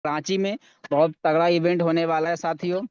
रांची में बहुत तगड़ा इवेंट होने वाला है साथियों।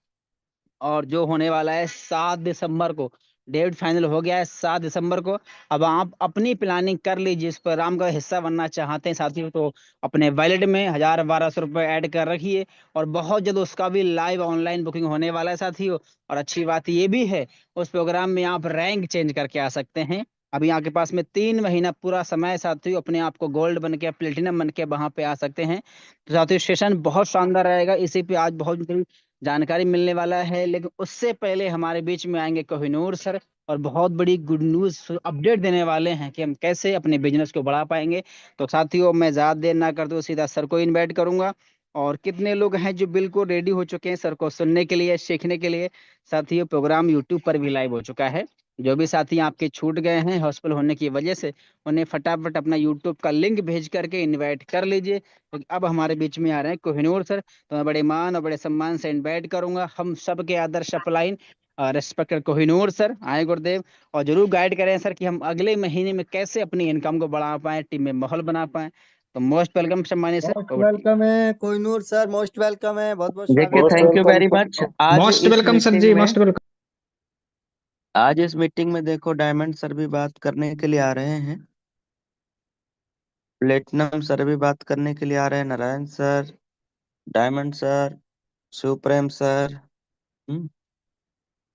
और जो होने वाला है 7 दिसंबर को, डेट फाइनल हो गया है 7 दिसंबर को। अब आप अपनी प्लानिंग कर लीजिए, इस प्रोग्राम का हिस्सा बनना चाहते हैं साथियों तो अपने वैलेट में 1000-1200 रुपये ऐड कर रखिए। और बहुत जल्द उसका भी लाइव ऑनलाइन बुकिंग होने वाला है साथियों। और अच्छी बात ये भी है, उस प्रोग्राम में आप रैंक चेंज करके आ सकते हैं। अभी आपके पास में 3 महीना पूरा समय है साथियों, अपने आप को गोल्ड बन के प्लेटिनम बन के वहां पे आ सकते हैं। तो साथियों सेशन बहुत शानदार रहेगा, इसी पे आज बहुत जानकारी मिलने वाला है। लेकिन उससे पहले हमारे बीच में आएंगे कोहिनूर सर, और बहुत बड़ी गुड न्यूज अपडेट देने वाले हैं कि हम कैसे अपने बिजनेस को बढ़ा पाएंगे। तो साथियों मैं ज्यादा देर ना करते हुए सीधा सर को इनवाइट करूंगा। और कितने लोग हैं जो बिल्कुल रेडी हो चुके हैं सर को सुनने के लिए, सीखने के लिए। साथियों प्रोग्राम यूट्यूब पर भी लाइव हो चुका है। जो भी साथी आपके छूट गए हैं हॉस्पिटल होने की वजह से, उन्हें फटाफट अपना यूट्यूब का लिंक भेज करके इनवाइट कर लीजिए, क्योंकि अब हमारे बीच में आ रहे हैं कोहिनूर सर। तो मैं बड़े मान और बड़े सम्मान से इनवाइट करूंगा हम सबके आदर्श अपलाइन रेस्पेक्टेड कोहिनूर सर, आए गुरुदेव। और जरूर गाइड करें सर कि हम अगले महीने में कैसे अपनी इनकम को बढ़ा पाएं, टीम में माहौल बना पाएं। तो मोस्ट वेलकम सम्मानित sir, most over to welcome है कोहिनूर सर, मोस्ट वेलकम है, बहुत बहुत देखिए, स्वागत मोस्ट है। Thank you welcome very much. Most welcome sir ji, most welcome. आज इस मीटिंग में देखो, डायमंड सर भी बात करने के लिए आ रहे हैं, प्लेटिनम सर भी बात करने के लिए आ रहे हैं, Narayan sir, diamond sir, Shivprem sir. Hmm,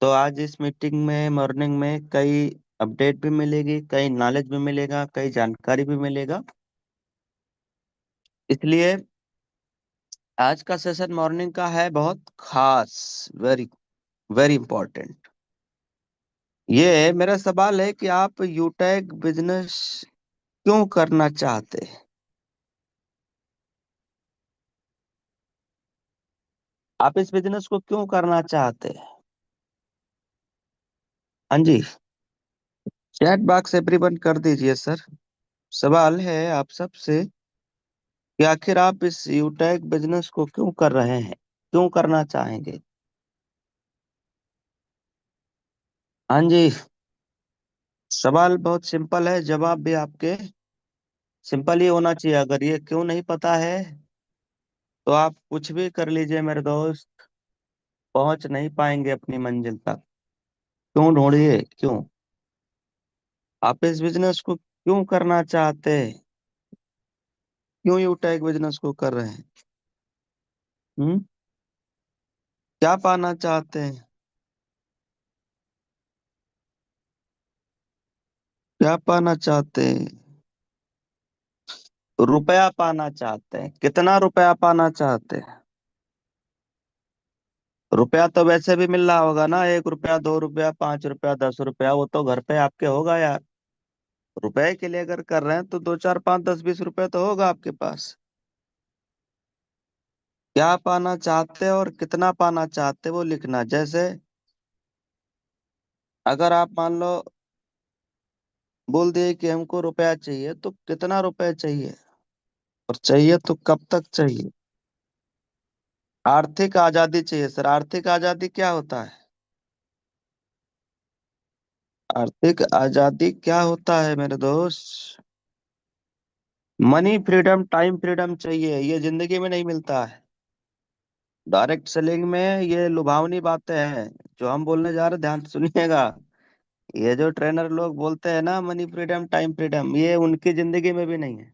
तो आज इस मीटिंग में मॉर्निंग में कई अपडेट भी मिलेगी, कई नॉलेज भी मिलेगा, कई जानकारी भी मिलेगा। इसलिए आज का सेशन मॉर्निंग का है बहुत खास, वेरी वेरी इंपॉर्टेंट। ये मेरा सवाल है कि आप यूटेक बिजनेस क्यों करना चाहते हैं? आप इस बिजनेस को क्यों करना चाहते हैं? हाँ जी, चैट बॉक्स एवरीवन कर दीजिए सर। सवाल है आप सबसे कि आखिर आप इस यूटेक बिजनेस को क्यों कर रहे हैं, क्यों करना चाहेंगे? हाँ जी, सवाल बहुत सिंपल है, जवाब भी आपके सिंपल ही होना चाहिए। अगर ये क्यों नहीं पता है तो आप कुछ भी कर लीजिए मेरे दोस्त, पहुंच नहीं पाएंगे अपनी मंजिल तक। क्यों ढूंढिए, क्यों आप इस बिजनेस को क्यों करना चाहते हैं, क्यों यूटेक बिजनेस को कर रहे हैं? हम्म, क्या पाना चाहते हैं, क्या पाना चाहते हैं? रुपया पाना चाहते हैं। कितना रुपया पाना चाहते हैं? रुपया तो वैसे भी मिल रहा होगा ना, 1 रुपया, 2 रुपया, 5 रुपया, 10 रुपया, वो तो घर पे आपके होगा यार। रुपए के लिए अगर कर रहे हैं तो 2, 4, 5, 10, 20 रुपए तो होगा आपके पास। क्या पाना चाहते हैं और कितना पाना चाहते हैं वो लिखना। जैसे अगर आप मान लो बोल दिए कि हमको रुपया चाहिए, तो कितना रुपया चाहिए और चाहिए तो कब तक चाहिए? आर्थिक आजादी चाहिए सर। आर्थिक आजादी क्या होता है? आर्थिक आजादी क्या होता है मेरे दोस्त? मनी फ्रीडम, टाइम फ्रीडम चाहिए। ये जिंदगी में नहीं मिलता है। डायरेक्ट सेलिंग में ये लुभावनी बातें हैं जो हम बोलने जा रहे हैं, ध्यान से सुनिएगा। ये जो ट्रेनर लोग बोलते हैं ना मनी फ्रीडम, टाइम फ्रीडम, ये उनकी जिंदगी में भी नहीं है।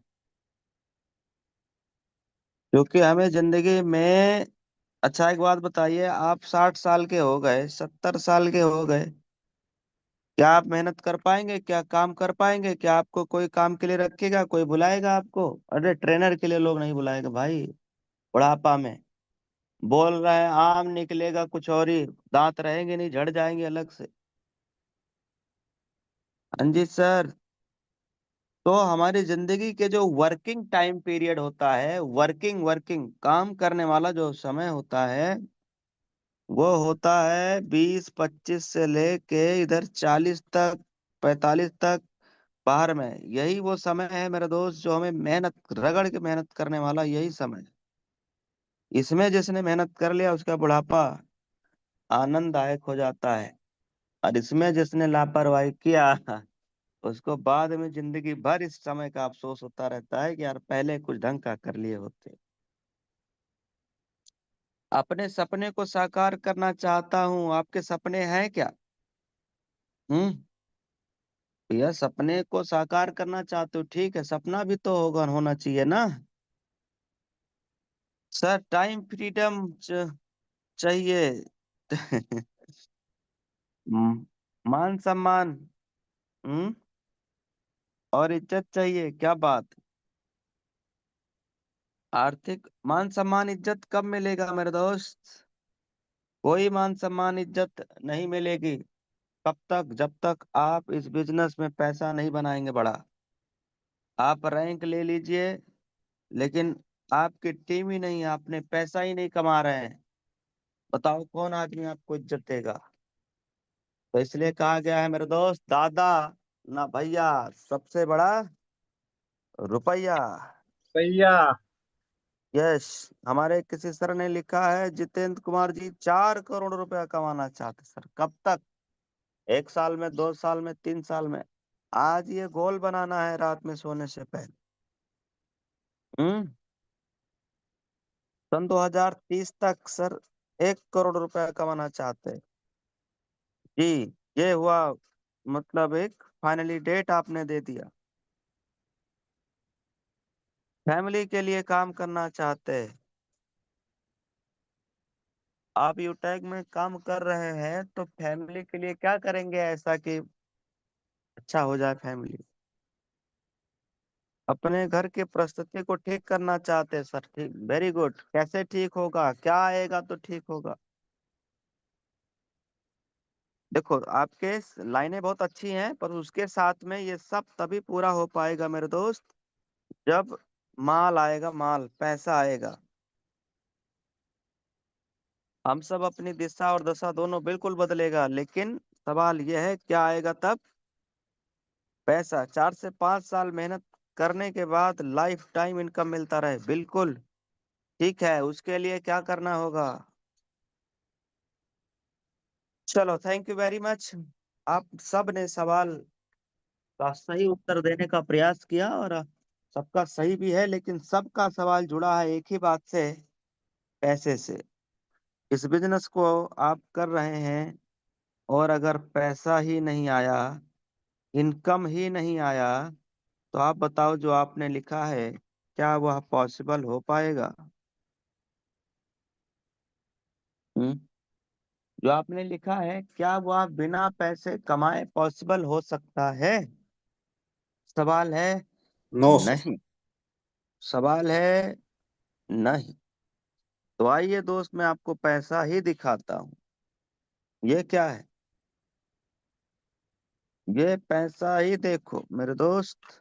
क्योंकि हमें जिंदगी में, अच्छा एक बात बताइए, आप 60 साल के हो गए, 70 साल के हो गए, क्या आप मेहनत कर पाएंगे? क्या काम कर पाएंगे? क्या आपको कोई काम के लिए रखेगा? कोई बुलाएगा आपको? अरे ट्रेनर के लिए लोग नहीं बुलाएगा भाई। बुढ़ापा में बोल रहे हैं आम निकलेगा कुछ और ही, दांत रहेंगे नहीं, झड़ जाएंगे अलग से। हाँ जी सर। तो हमारी जिंदगी के जो वर्किंग टाइम पीरियड होता है, वर्किंग वर्किंग काम करने वाला जो समय होता है, वो होता है 20-25 से लेके इधर 40 तक, 45 तक, बाहर में। यही वो समय है मेरे दोस्त जो हमें मेहनत, रगड़ के मेहनत करने वाला यही समय है। इसमें जिसने मेहनत कर लिया उसका बुढ़ापा आनंददायक हो जाता है। और इसमें जिसने लापरवाही किया उसको बाद में जिंदगी भर इस समय का अफसोस होता रहता है कि यार पहले कुछ ढंग का कर लिए होते। अपने सपने को साकार करना चाहता हूँ। आपके सपने हैं क्या? भैया सपने को साकार करना चाहते हो, ठीक है, सपना भी तो होना चाहिए ना। सर टाइम फ्रीडम चाहिए। मान सम्मान हम्म और इज्जत चाहिए, क्या बात। आर्थिक मान सम्मान इज्जत कब मिलेगा मेरे दोस्त? कोई मान सम्मान इज्जत नहीं मिलेगी। कब तक? जब तक आप इस बिजनेस में पैसा नहीं बनाएंगे बड़ा। आप रैंक ले लीजिए, लेकिन आपकी टीम ही नहीं है, आपने पैसा ही नहीं कमा रहे हैं। बताओ कौन आदमी आपको इज्जत देगा? तो इसलिए कहा गया है मेरे दोस्त, दादा ना भैया, सबसे बड़ा रुपया। भैया यस। हमारे किसी सर ने लिखा है, जितेंद्र कुमार जी 4 करोड़ रुपया कमाना चाहते सर, कब तक? 1 साल में, 2 साल में, 3 साल में? आज ये गोल बनाना है रात में सोने से पहले। हम्म सन 2030 तक सर 1 करोड़ रुपया कमाना चाहते हैं जी। ये हुआ, मतलब एक फाइनली डेट आपने दे दिया। फैमिली के लिए काम करना चाहते हैं। आप यूटैग में काम कर रहे हैं तो फैमिली के लिए क्या करेंगे ऐसा कि अच्छा हो जाए फैमिली? अपने घर की परिस्थिति को ठीक करना चाहते हैं सर, ठीक, वेरी गुड। कैसे ठीक होगा? क्या आएगा तो ठीक होगा? देखो आपके लाइनें बहुत अच्छी हैं, पर उसके साथ में ये सब तभी पूरा हो पाएगा मेरे दोस्त, जब माल आएगा, माल पैसा आएगा। हम सब अपनी दिशा और दशा दोनों बिल्कुल बदलेगा, लेकिन सवाल यह है क्या आएगा तब? पैसा। 4 से 5 साल मेहनत करने के बाद लाइफ टाइम इनकम मिलता रहे, बिल्कुल ठीक है। उसके लिए क्या करना होगा? चलो, थैंक यू वेरी मच। आप सब ने सवाल का सही उत्तर देने का प्रयास किया, और सबका सही भी है, लेकिन सबका सवाल जुड़ा है एक ही बात से, पैसे से। इस बिजनेस को आप कर रहे हैं, और अगर पैसा ही नहीं आया, इनकम ही नहीं आया, तो आप बताओ जो आपने लिखा है क्या वह पॉसिबल हो पाएगा? हम्म जो आपने लिखा है क्या वह बिना पैसे कमाए पॉसिबल हो सकता है? सवाल है नो सर। नहीं। सवाल है नहीं। तो आइए दोस्त, मैं आपको पैसा ही दिखाता हूँ। ये क्या है? ये पैसा ही देखो मेरे दोस्त।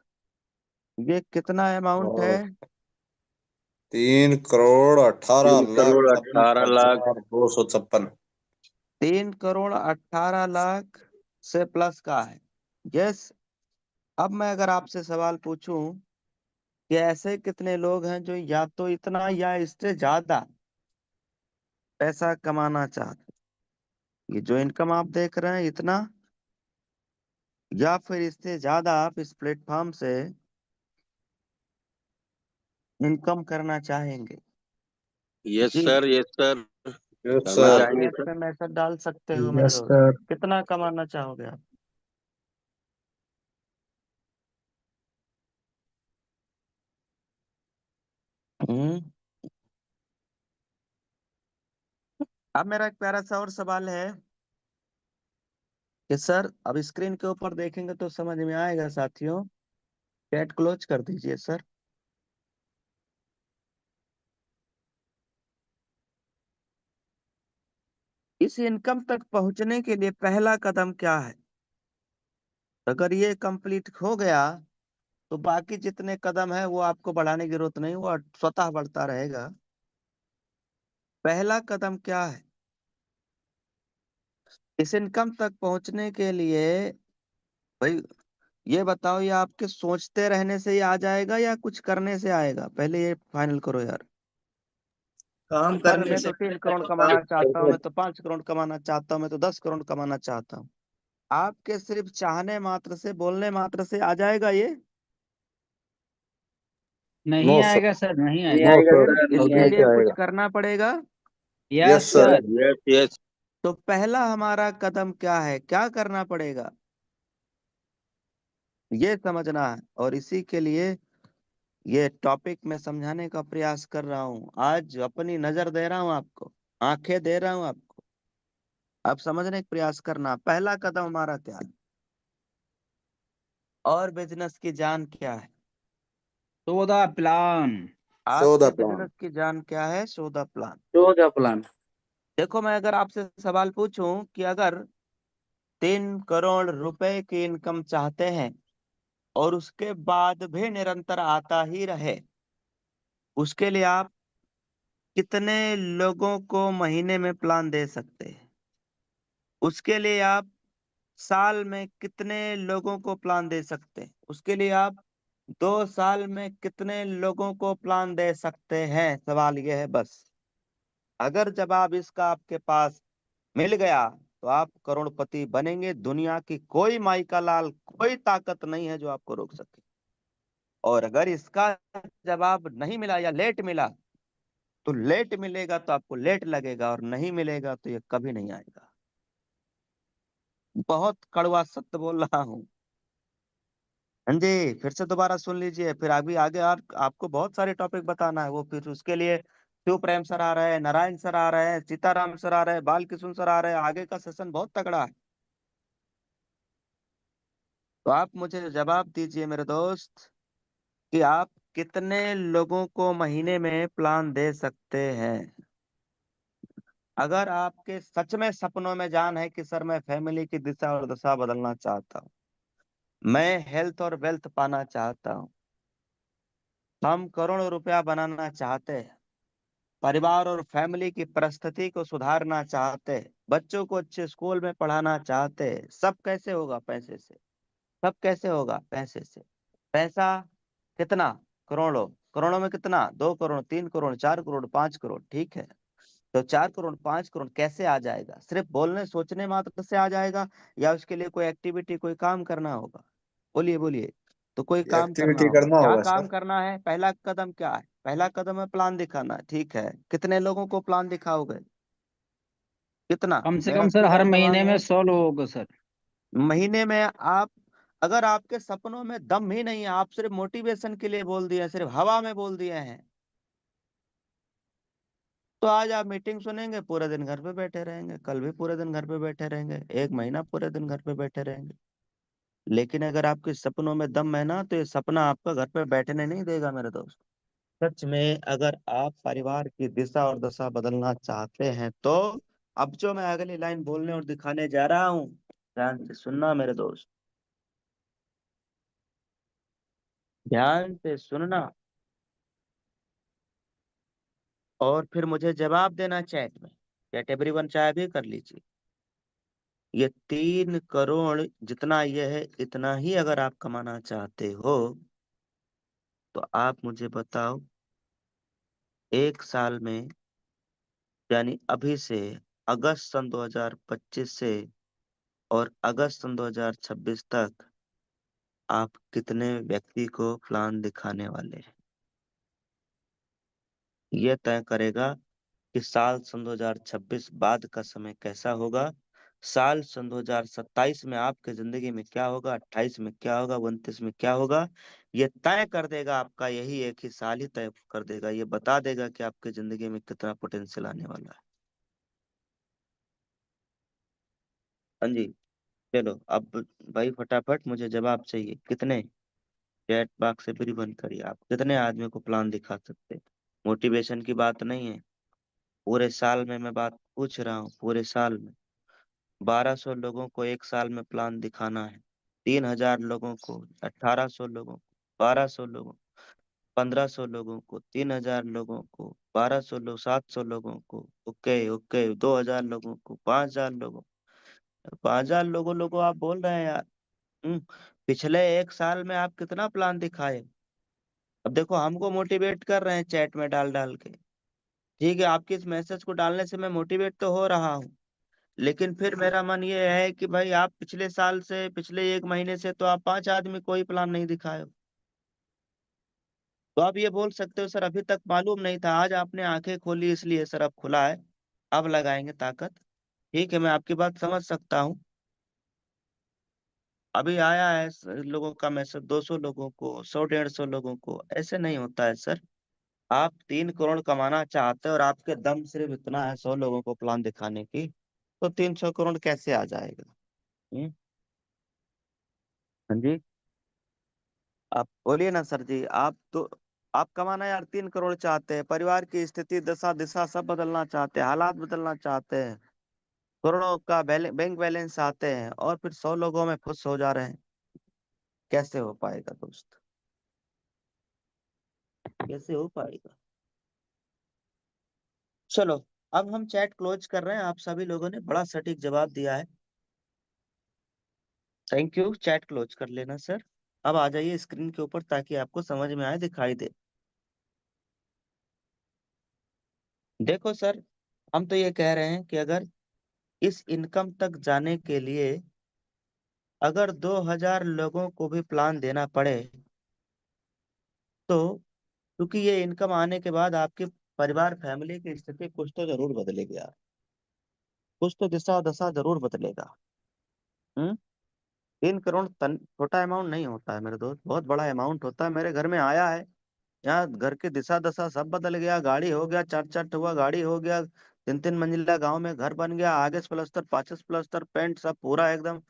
ये कितना अमाउंट है? 3 करोड़ 18 तीन लाख करोड़ अठारह छब्बीस लाख हजार 256। 3 करोड़ 18 लाख से प्लस का है। यस। अब मैं अगर आपसे सवाल पूछूं कि ऐसे कितने लोग हैं जो या तो इतना या इससे ज्यादा पैसा कमाना चाहते? ये जो इनकम आप देख रहे हैं इतना, या फिर इससे ज्यादा आप इस प्लेटफॉर्म से इनकम करना चाहेंगे? यस जी, सर, यस सर, यस करना आप सर। चाहेंगे चैट सर। पे मैसेज डाल सकते हो मेरे यस दोस्त। सर। कितना कमाना चाहोगे आप? हम्म अब मेरा एक प्यारा सा और सवाल है कि सर, अब स्क्रीन के ऊपर देखेंगे तो समझ में आएगा साथियों। चैट क्लोज कर दीजिए सर। इस इनकम तक पहुंचने के लिए पहला कदम क्या है? अगर ये कंप्लीट हो गया तो बाकी जितने कदम है वो आपको बढ़ाने की जरूरत नहीं, वो स्वतः बढ़ता रहेगा। पहला कदम क्या है इस इनकम तक पहुंचने के लिए? भाई ये बताओ, ये आपके सोचते रहने से ही आ जाएगा या कुछ करने से आएगा? पहले ये फाइनल करो यार। काम सर करने मैं से। तो 3 करोड़ कमाना चाहता हूँ, मैं तो 5 करोड़ कमाना चाहता हूँ, मैं तो 10 करोड़ कमाना चाहता हूँ। आपके सिर्फ चाहने मात्र से, बोलने मात्र से आ जाएगा ये? नहीं नो सर। आएगा सर, नहीं नहीं आएगा। नो आएगा सर, फिर सर, नहीं इसके जल्दी लिए से आएगा। कुछ आएगा। करना पड़ेगा। Yes sir. Sir. Yes yes. तो पहला हमारा कदम क्या है, क्या करना पड़ेगा, ये समझना है। और इसी के लिए ये टॉपिक मैं समझाने का प्रयास कर रहा हूँ। आज अपनी नजर दे रहा हूँ आपको, आंखें दे रहा हूँ आपको। अब समझने का प्रयास करना, पहला कदम हमारा क्या है और बिजनेस की जान क्या है। तो द प्लान। Show आपके the plan. बिजनेस की जान क्या है, show the plan. show the plan. देखो, मैं अगर आपसे सवाल पूछूं कि अगर 3 करोड़ रुपए की इनकम चाहते हैं और उसके बाद भी निरंतर आता ही रहे, उसके लिए आप कितने लोगों को महीने में प्लान दे सकते हैं? उसके लिए आप साल में कितने लोगों को प्लान दे सकते हैं? उसके लिए आप 2 साल में कितने लोगों को प्लान दे सकते हैं? सवाल यह है बस। अगर जवाब इसका आपके पास मिल गया तो आप करोड़पति बनेंगे। दुनिया की कोई माई का लाल, कोई ताकत नहीं है जो आपको रोक सके। और अगर इसका जवाब नहीं मिला या लेट मिला, तो लेट मिलेगा तो आपको लेट लगेगा, और नहीं मिलेगा तो ये कभी नहीं आएगा। बहुत कड़वा सत्य बोल रहा हूँ। हाँ जी, फिर से दोबारा सुन लीजिए। फिर अभी आगे आपको बहुत सारे टॉपिक बताना है। वो फिर उसके लिए शिव प्रेम सर आ रहे हैं, नारायण सर आ रहे हैं, सीताराम सर आ रहे हैं, बालकृष्ण सर आ रहे हैं। आगे का सेशन बहुत तगड़ा है। तो आप मुझे जवाब दीजिए मेरे दोस्त कि आप कितने लोगों को महीने में प्लान दे सकते हैं। अगर आपके सच में सपनों में जान है कि सर मैं फैमिली की दिशा और दशा बदलना चाहता हूँ, मैं हेल्थ और वेल्थ पाना चाहता हूँ, हम करोड़ों रुपया बनाना चाहते हैं, परिवार और फैमिली की परिस्थिति को सुधारना चाहते हैं, बच्चों को अच्छे स्कूल में पढ़ाना चाहते हैं, सब कैसे होगा? पैसे से। सब कैसे होगा? पैसे से। पैसा कितना? करोड़ों। करोड़ों में कितना? 2 करोड़, 3 करोड़, 4 करोड़, 5 करोड़। ठीक है, तो 4 करोड़, 5 करोड़ कैसे आ जाएगा? सिर्फ बोलने सोचने मात्र से आ जाएगा, या उसके लिए कोई एक्टिविटी, कोई काम करना होगा? बोलिए बोलिए। तो कोई काम करना एक्टिविटी होगा। करना क्या होगा काम सर। करना है? पहला कदम क्या है? पहला कदम है प्लान दिखाना। ठीक है, कितने लोगों को प्लान दिखाओगे? कितना? कम से मेरा कम सर सीधा हर महीने सवाल में है। 100 लोगों को सर। महीने में आप, अगर आपके सपनों में दम ही नहीं है, आप सिर्फ मोटिवेशन के लिए बोल दिए हैं, सिर्फ हवा में बोल दिए हैं, तो आज आप मीटिंग सुनेंगे, पूरे दिन घर पे बैठे रहेंगे, कल भी पूरे दिन घर पे बैठे रहेंगे, 1 महीना पूरे दिन घर पे बैठे रहेंगे। लेकिन अगर आपके सपनों में दम है ना, तो ये सपना आपको घर पे बैठने नहीं देगा मेरे दोस्त। सच में अगर आप परिवार की दिशा और दशा बदलना चाहते हैं तो अब जो मैं अगली लाइन बोलने और दिखाने जा रहा हूँ, ध्यान से सुनना मेरे दोस्त, ध्यान से सुनना। और फिर मुझे जवाब देना चैट में, चैट एवरीवन चाहे भी कर लीजिए। ये 3 करोड़ जितना ये है, इतना ही अगर आप कमाना चाहते हो, तो आप मुझे बताओ, 1 साल में, यानी अभी से, अगस्त सन 2025 से और अगस्त सन 2026 तक आप कितने व्यक्ति को प्लान दिखाने वाले हैं? ये तय करेगा कि साल सन 2026 बाद का समय कैसा होगा, साल सन 2027 में आपके जिंदगी में क्या होगा, 28 में क्या होगा, 29 में क्या होगा। ये तय कर देगा, आपका यही एक ही साल ही तय कर देगा, ये बता देगा कि आपके जिंदगी में कितना पोटेंशियल आने वाला है। हाँ जी, चलो अब भाई फटाफट मुझे जवाब चाहिए। कितने? चैट बॉक्स से फिर बंद करिए। आप कितने आदमी को प्लान दिखा सकते हैं? मोटिवेशन की बात नहीं है, पूरे साल में मैं बात पूछ रहा हूँ। पूरे साल में 1200 लोगों को 1 साल में प्लान दिखाना है। 3000 लोगों को, 1800 लोगों को, 1200 लोगों, 1500 लोगों को, 3000 लोगों को, 1200 लोग, 700 लोगों को, ओके ओके, 2000 लोगों को, 5000 लोगों, 5000 लोगों आप बोल रहे हैं यार। पिछले 1 साल में आप कितना प्लान दिखाए? अब देखो, हमको मोटिवेट कर रहे हैं चैट में डाल डाल के। ठीक है, आपके इस मैसेज को डालने से मैं मोटिवेट तो हो रहा हूँ, लेकिन फिर मेरा मन ये है कि भाई आप पिछले साल से, पिछले 1 महीने से तो आप 5 आदमी कोई प्लान नहीं दिखाए हो। तो आप ये बोल सकते हो सर अभी तक मालूम नहीं था, आज आपने आंखें खोली इसलिए सर अब खुला है। अब लगाएंगे ताकत। ठीक है, मैं आपकी बात समझ सकता हूँ। अभी आया है लोगों का मैसेज, 200 लोगों को, 100-150 लोगों को, ऐसे नहीं होता है सर। आप 3 करोड़ कमाना चाहते हैं और आपके दम सिर्फ इतना है 100 लोगों को प्लान दिखाने की, तो 300 करोड़ कैसे आ जाएगा? हाँ जी, आप बोलिए ना सर जी। आप कमाना यार 3 करोड़ चाहते हैं, परिवार की स्थिति दशा दिशा सब बदलना चाहते हैं, हालात बदलना चाहते हैं, करोड़ों का बैंक बैलेंस आते हैं, और फिर 100 लोगों में खुश हो जा रहे हैं। कैसे हो पाएगा दोस्त? कैसे हो पाएगा? चलो, अब हम चैट क्लोज कर रहे हैं। आप सभी लोगों ने बड़ा सटीक जवाब दिया है। Thank you. चैट क्लोज कर लेना सर। अब आ जाइए स्क्रीन के ऊपर ताकि आपको समझ में आए, दिखाई दे। देखो सर, हम तो ये कह रहे हैं कि अगर इस इनकम तक जाने के लिए अगर 2000 लोगों को भी प्लान देना पड़े, तो क्योंकि ये इनकम आने के बाद आपके परिवार फैमिली की स्थिति कुछ तो जरूर बदलेगी यार, कुछ तो दिशा दशा जरूर बदलेगा। हम्म 3 करोड़ छोटा अमाउंट नहीं होता है मेरे दोस्त, बहुत बड़ा अमाउंट होता है। मेरे घर में आया है, यहाँ घर की दिशा दशा सब बदल गया। गाड़ी हो गया, 4-4 हुआ गाड़ी हो गया, 3-3 मंजिला गांव में घर बन गया, आगे से प्लस्तर, पाछे से प्लस्तर, पेंट सब पूरा एकदम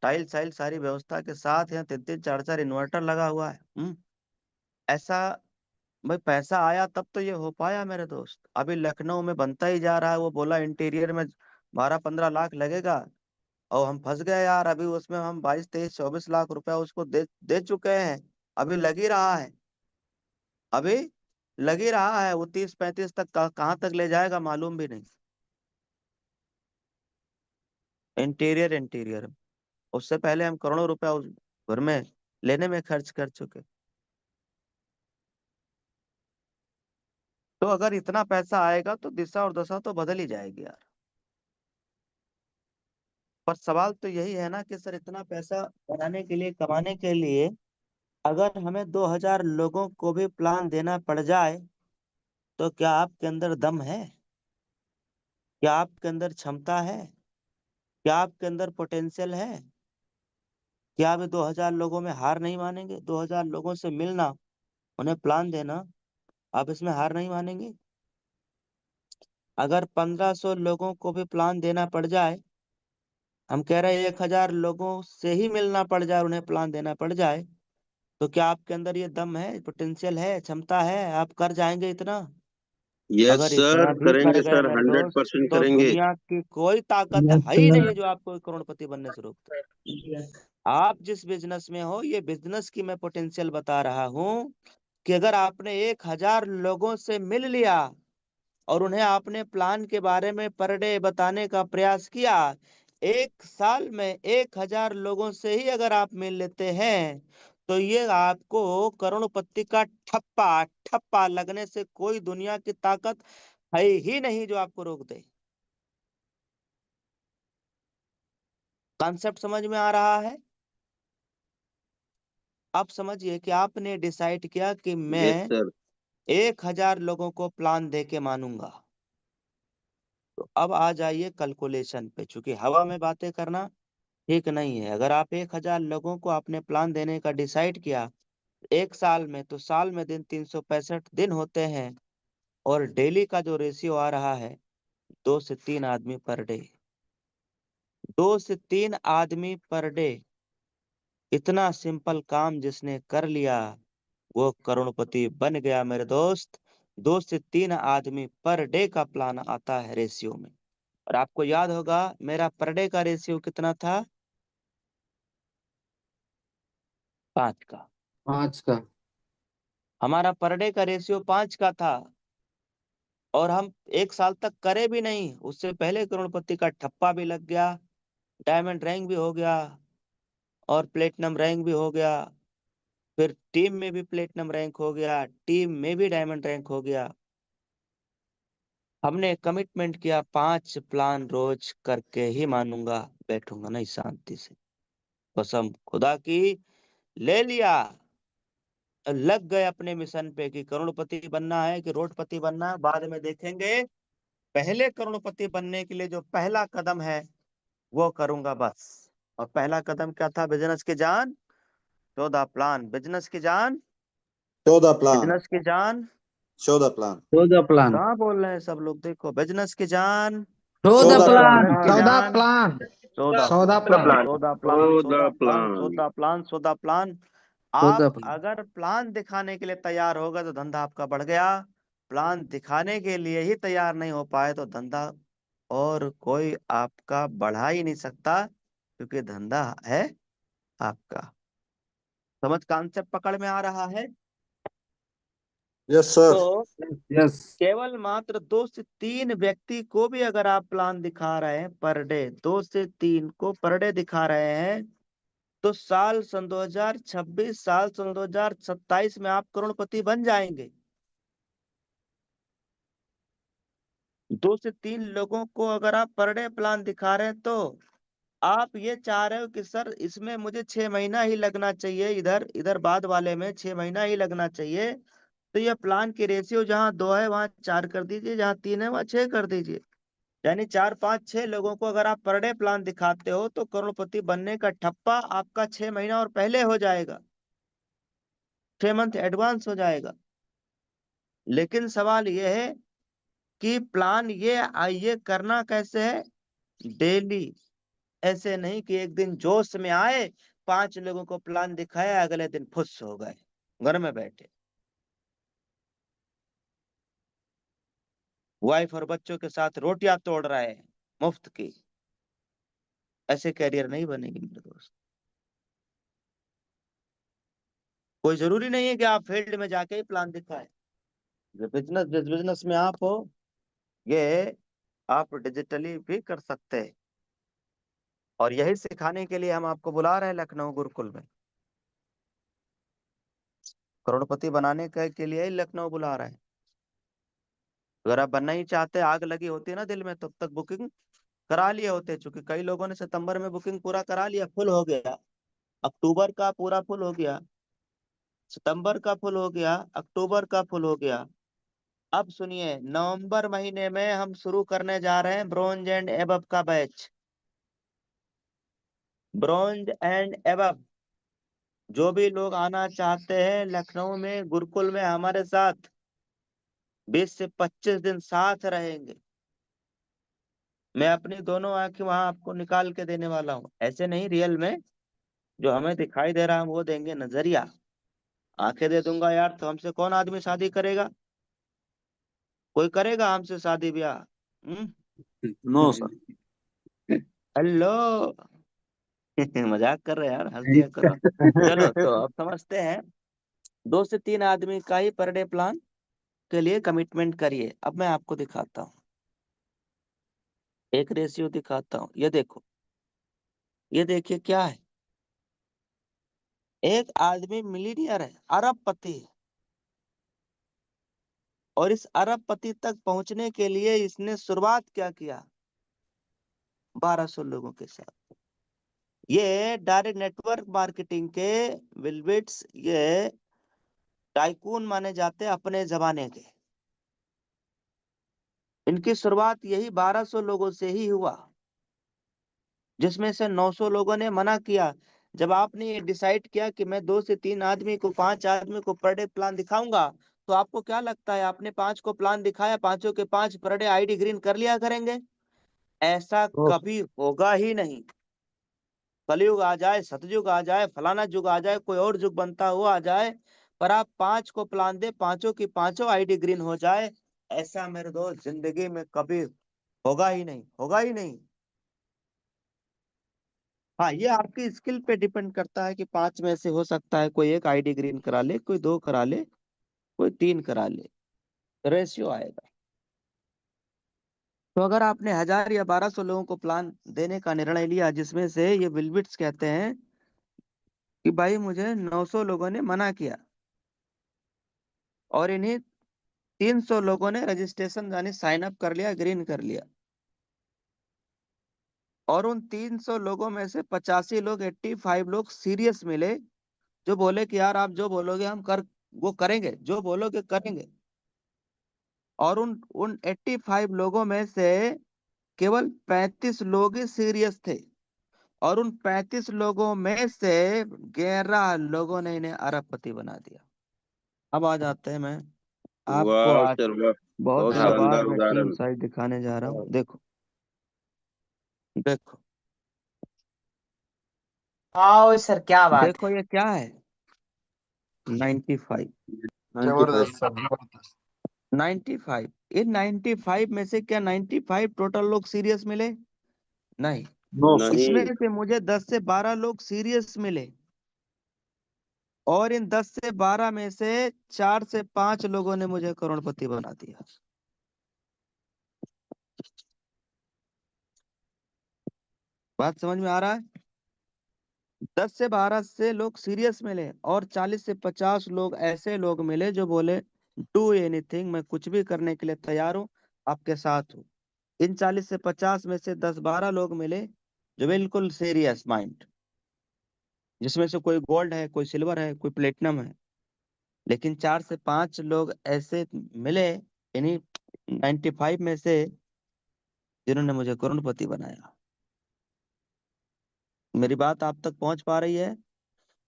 टाइल साइल सारी व्यवस्था के साथ। यहाँ 3-3 4-4 इन्वर्टर लगा हुआ है। ऐसा भाई पैसा आया तब तो ये हो पाया मेरे दोस्त। अभी लखनऊ में बनता ही जा रहा है, वो बोला इंटीरियर में 12-15 लाख लगेगा, और हम फंस गए यार। अभी उसमें हम 22-23-24 लाख रुपया उसको दे दे चुके हैं। अभी लग ही रहा है, अभी लग ही रहा है। वो 30-35 तक कहाँ तक ले जाएगा मालूम भी नहीं। इंटीरियर इंटीरियर उससे पहले हम करोड़ों रुपया उस घर में लेने में खर्च कर चुके। तो अगर इतना पैसा आएगा तो दिशा और दशा तो बदल ही जाएगी यार। पर सवाल तो यही है ना कि सर इतना पैसा बनाने के लिए, कमाने के लिए, अगर हमें 2000 लोगों को भी प्लान देना पड़ जाए, तो क्या आपके अंदर दम है? क्या आपके अंदर क्षमता है? क्या आपके अंदर पोटेंशियल है? क्या आप 2000 लोगों में हार नहीं मानेंगे? 2000 लोगों से मिलना, उन्हें प्लान देना, आप इसमें हार नहीं मानेंगे? अगर 1500 लोगों को भी प्लान देना पड़ जाए, हम कह रहे हैं 1000 लोगों से ही मिलना पड़ जाए, उन्हें प्लान देना पड़ जाए, तो क्या आपके अंदर ये दम है, पोटेंशियल है, क्षमता है? आप कर जाएंगे इतना? यस अगर इतना सर, भी कर करेंगे गए सर, मेरे हंड्रेड दोस्त, परसेंट तो करेंगे। दुनिया की कोई ताकत यस है ही सर। नहीं जो आपको करोड़पति बनने से रोक दे। आप जिस बिजनेस में हो, ये बिजनेस की मैं पोटेंशियल बता रहा हूँ कि अगर आपने 1000 लोगों से मिल लिया और उन्हें आपने प्लान के बारे में पर डे बताने का प्रयास किया, 1 साल में 1000 लोगों से ही अगर आप मिल लेते हैं, तो ये आपको करोड़पति का ठप्पा ठप्पा लगने से कोई दुनिया की ताकत है ही नहीं जो आपको रोक दे। कॉन्सेप्ट समझ में आ रहा है? आप समझिए कि आपने डिसाइड किया कि यस मैं सर। 1000 लोगों को प्लान दे के मानूंगा। तो अब आ जाइए कैलकुलेशन पे, चूंकि हवा में बातें करना ठीक नहीं है। अगर आप 1000 लोगों को आपने प्लान देने का डिसाइड किया 1 साल में, तो साल में दिन 365 दिन होते हैं, और डेली का जो रेशियो आ रहा है 2 से 3 आदमी पर डे। 2 से 3 आदमी पर डे, इतना सिंपल काम जिसने कर लिया वो करोड़पति बन गया मेरे दोस्त। 2 से 3 आदमी पर डे का प्लान आता है रेशियो में। और आपको याद होगा मेरा पर डे का रेशियो कितना था? 5 का। 5 का। हमारा पर डे का रेशियो 5 का था, और हम 1 साल तक करे भी नहीं, उससे पहले करोड़पति का ठप्पा भी लग गया, डायमंड रैंक भी हो गया, और प्लेटिनम रैंक भी हो गया। फिर टीम में भी प्लेटिनम रैंक हो गया, टीम में भी डायमंड रैंक हो गया। हमने कमिटमेंट किया 5 प्लान रोज करके ही मानूंगा, बैठूंगा नहीं शांति से। कसम खुदा की ले लिया, लग गए अपने मिशन पे कि करोड़पति बनना है कि रोडपति बनना है बाद में देखेंगे। पहले करोड़पति बनने के लिए जो पहला कदम है वो करूंगा बस। और पहला कदम क्या था? बिजनेस की जान 14 प्लान, बिजनेस की जान 14 प्लान, बिजनेस की जान 14 प्लान, 14 प्लान, कहाँ बोल रहे हैं सब लोग? देखो, बिजनेस की जान 14 14 प्लान, बिजनेस की 14 जान plan 14 14 plan, plan 14 plan, 14 plan, plan, 14 plan, 14 plan. 14 आप प्लान। अगर प्लान दिखाने के लिए तैयार होगा तो धंधा आपका बढ़ गया। प्लान दिखाने के लिए ही तैयार नहीं हो पाए तो धंधा और कोई आपका बढ़ा ही नहीं सकता, क्योंकि धंधा है आपका। समझ कॉन्सेप्ट पकड़ में आ रहा है? Yes sir. तो यस, केवल मात्र 2 से 3 व्यक्ति को भी अगर आप प्लान दिखा रहे हैं पर डे, 2 से 3 को पर डे दिखा रहे हैं, तो साल सन 2026, साल सन 2027 में आप करोड़पति बन जाएंगे। 2 से 3 लोगों को अगर आप पर डे प्लान दिखा रहे हैं तो आप ये चाह रहे हो कि सर इसमें मुझे 6 महीना ही लगना चाहिए, इधर इधर बाद वाले में 6 महीना ही लगना चाहिए, तो ये प्लान की रेशियो जहाँ 2 है वहां 4 कर दीजिए, जहाँ 3 है वहां 6 कर दीजिए। यानी 4, 5, 6 लोगों को अगर आप पर डे प्लान दिखाते हो तो करोड़पति बनने का ठप्पा आपका 6 महीना और पहले हो जाएगा, 6 मंथ एडवांस हो जाएगा। लेकिन सवाल यह है कि प्लान ये करना कैसे है? डेली। ऐसे नहीं कि एक दिन जोश में आए, 5 लोगों को प्लान दिखाया, अगले दिन फुस हो गए घर में बैठे, वाइफ और बच्चों के साथ रोटियां तोड़ रहे हैं मुफ्त की। ऐसे कैरियर नहीं बनेगी मेरे दोस्त। कोई जरूरी नहीं है कि आप फील्ड में जाके ही प्लान दिखाएं। जो बिजनेस जिस बिजनेस में आप हो, ये आप डिजिटली भी कर सकते हैं। और यही सिखाने के लिए हम आपको बुला रहे हैं लखनऊ गुरुकुल में। करोड़पति बनाने के लिए ही लखनऊ बुला रहे हैं। अगर आप बनना ही चाहते, आग लगी होती ना दिल में, तब तक बुकिंग करा लिए होते। चूंकि कई लोगों ने सितंबर में बुकिंग पूरा करा लिया, फुल हो गया। अक्टूबर का पूरा फुल हो गया, सितंबर का फुल हो गया, अक्टूबर का फुल हो गया। अब सुनिए, नवंबर महीने में हम शुरू करने जा रहे हैं ब्रॉन्ज एंड एबव का बैच। ब्रॉन्ज एंड एबव जो भी लोग आना चाहते हैं लखनऊ में गुरुकुल में हमारे साथ 20 से 25 दिन साथ रहेंगे। मैं अपनी दोनों आंखें वहां आपको निकाल के देने वाला हूँ। ऐसे नहीं रियल में, जो हमें दिखाई दे रहा है हम वो देंगे, नजरिया। आंखें दे दूंगा यार तो हमसे कौन आदमी शादी करेगा? कोई करेगा हमसे शादी ब्याह? No sir. हेलो। मजाक कर रहे हैं यार, हंस दिया करो। चलो तो अब समझते हैं। 2 से 3 आदमी का ही पर डे प्लान के लिए कमिटमेंट करिए। अब मैं आपको दिखाता हूँ, एक रेशियो दिखाता हूँ। ये देखो, ये देखिए क्या है। एक आदमी मिलीनियर है, अरबपति है, और इस अरबपति तक पहुंचने के लिए इसने शुरुआत क्या किया? 1200 लोगों के साथ। ये डायरेक्ट नेटवर्क मार्केटिंग के विलविट्स, ये टाइकून माने जाते हैं अपने जमाने के। इनकी शुरुआत यही 1200 लोगों से ही हुआ, जिसमें से 900 लोगों ने मना किया। जब आपने ये डिसाइड किया कि मैं 2 से 3 आदमी को, 5 आदमी को पर डे प्लान दिखाऊंगा, तो आपको क्या लगता है, आपने 5 को प्लान दिखाया, पांचों के 5 पर डे आईडी ग्रीन कर लिया करेंगे? ऐसा कभी होगा ही नहीं। कलयुग आ जाए, सतयुग आ जाए, फलाना युग आ जाए, कोई और युग बनता हुआ आ जाए, पर आप 5 को प्लान दे, पांचों की पांचों आईडी ग्रीन हो जाए, ऐसा मेरे दोस्त जिंदगी में कभी होगा ही नहीं, होगा ही नहीं। हाँ, ये आपकी स्किल पे डिपेंड करता है कि 5 में से हो सकता है कोई एक आईडी ग्रीन करा ले, कोई 2 करा ले, कोई 3 करा ले, रेशियो आएगा। तो अगर आपने 1000 या 1200 लोगों को प्लान देने का निर्णय लिया, जिसमें से ये विलविट्स कहते हैं कि भाई मुझे 900 लोगों ने मना किया, और इन्हीं 300 लोगों ने रजिस्ट्रेशन यानी साइन अप कर लिया, ग्रीन कर लिया, और उन 300 लोगों में से 85 लोग, 85 लोग सीरियस मिले, जो बोले कि यार आप जो बोलोगे हम कर, वो करेंगे, जो बोलोगे करेंगे। और उन 85 लोगों में से केवल 35 लोग ही सीरियस थे, और उन 35 लोगों में से 11 लोगों ने इन्हें अरबपति बना दिया। अब आ जाते हैं, मैं आपको वाह आज सर वाह, बहुत बहुत दिनों बाद शानदार मैं टीम उदाहरण। साइज दिखाने जा रहा हूँ। देखो देखो हाँ सर, क्या बात देखो, है। ये क्या है? 95। 95। जबरदस्त सर, जबरदस्त। 95, इन 95 में से क्या 95 टोटल लोग सीरियस मिले? नहीं। No, sir. नहीं। इसमें से मुझे 10 से 12 लोग सीरियस मिले, और इन 10 से 12 में से 4 से 5 लोगों ने मुझे करोड़पति बना दिया। बात समझ में आ रहा है? 10 से 12 से लोग सीरियस मिले, और 40 से 50 लोग ऐसे लोग मिले जो बोले डू एनीथिंग, मैं कुछ भी करने के लिए तैयार हूँ, आपके साथ हूँ। इन 40 से 50 में से 10-12 लोग मिले जो बिल्कुल सीरियस माइंड, जिसमें से कोई गोल्ड है, कोई सिल्वर है, कोई प्लेटिनम है। लेकिन 4 से 5 लोग ऐसे मिले इन्हीं 95 में से, जिन्होंने मुझे करोड़पति बनाया। मेरी बात आप तक पहुंच पा रही है?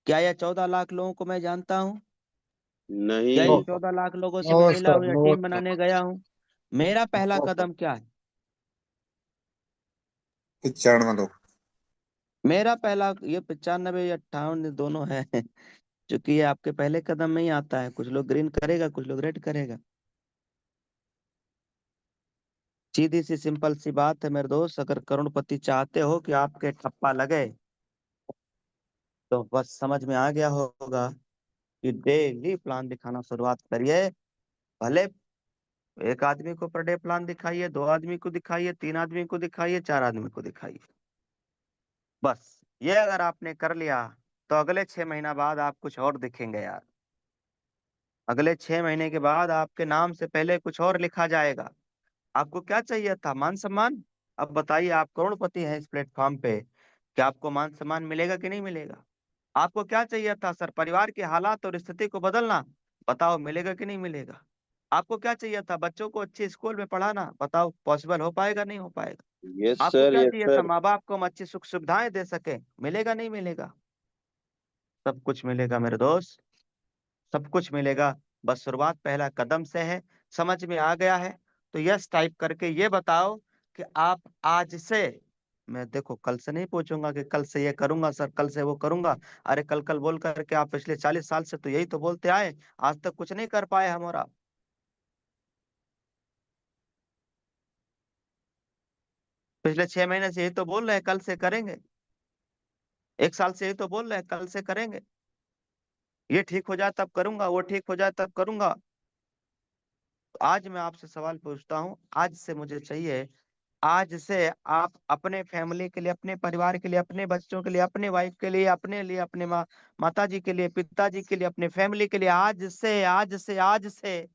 क्या यह 14 लाख लोगों को मैं जानता हूँ? क्या नहीं। इन No, sir. 14 लाख लोगों से नो मैं मिला सर, हूँ या नो टीम सर। बनाने गया हूँ? मेरा पहला No, sir. कदम क्या है? 95 लोग। मेरा पहला, ये 95 या 58 दोनों है क्योंकि ये आपके पहले कदम में ही आता है। कुछ लोग ग्रीन करेगा, कुछ लोग रेड करेगा। सीधी सी सिंपल सी बात है मेरे दोस्त, अगर करोड़पति चाहते हो कि आपके ठप्पा लगे, तो बस समझ में आ गया होगा कि डेली प्लान दिखाना शुरुआत करिए। भले एक आदमी को पर डे प्लान दिखाइए, 2 आदमी को दिखाइए, 3 आदमी को दिखाइए, 4 आदमी को दिखाइए। बस ये अगर आपने कर लिया, तो अगले 6 महीना बाद आप कुछ और दिखेंगे यार। अगले 6 महीने के बाद आपके नाम से पहले कुछ और लिखा जाएगा। आपको क्या चाहिए था? मान सम्मान। अब बताइए, आप करोड़पति हैं इस प्लेटफॉर्म पे, क्या आपको मान सम्मान मिलेगा कि नहीं मिलेगा? आपको क्या चाहिए था? सर, परिवार के हालात और स्थिति को बदलना। बताओ मिलेगा कि नहीं मिलेगा? आपको क्या चाहिए था? बच्चों को अच्छे स्कूल में पढ़ाना। बताओ पॉसिबल हो पाएगा नहीं हो पाएगा? यस आपको सर, क्या यस चाहिए था? सर। माँ बाप को हम अच्छी सुख सुविधाएं दे सके। मिलेगा नहीं मिलेगा? सब कुछ मिलेगा मेरे दोस्त, सब कुछ मिलेगा। बस शुरुआत पहला कदम से है। समझ में आ गया है? तो यस टाइप करके ये बताओ कि आप आज से, मैं देखो कल से नहीं पूछूंगा कि कल से ये करूंगा सर, कल से वो करूंगा। अरे कल कल बोल करके आप पिछले 40 साल से तो यही तो बोलते आए, आज तक कुछ नहीं कर पाए हम और आप। पिछले 6 महीने से यही तो बोल रहे हैं कल से करेंगे। 1 साल से यही तो बोल रहे हैं कल से करेंगे। ये ठीक हो जाए तब करूंगा, वो ठीक हो जाए तब करूंगा। तो आज मैं आपसे सवाल पूछता हूँ, आज से मुझे चाहिए, आज से आप अपने फैमिली के लिए, अपने परिवार के लिए, अपने बच्चों के लिए, अपने वाइफ के लिए, अपने लिए, अपने माता जी के लिए, पिताजी के लिए, अपने फैमिली के लिए, आज से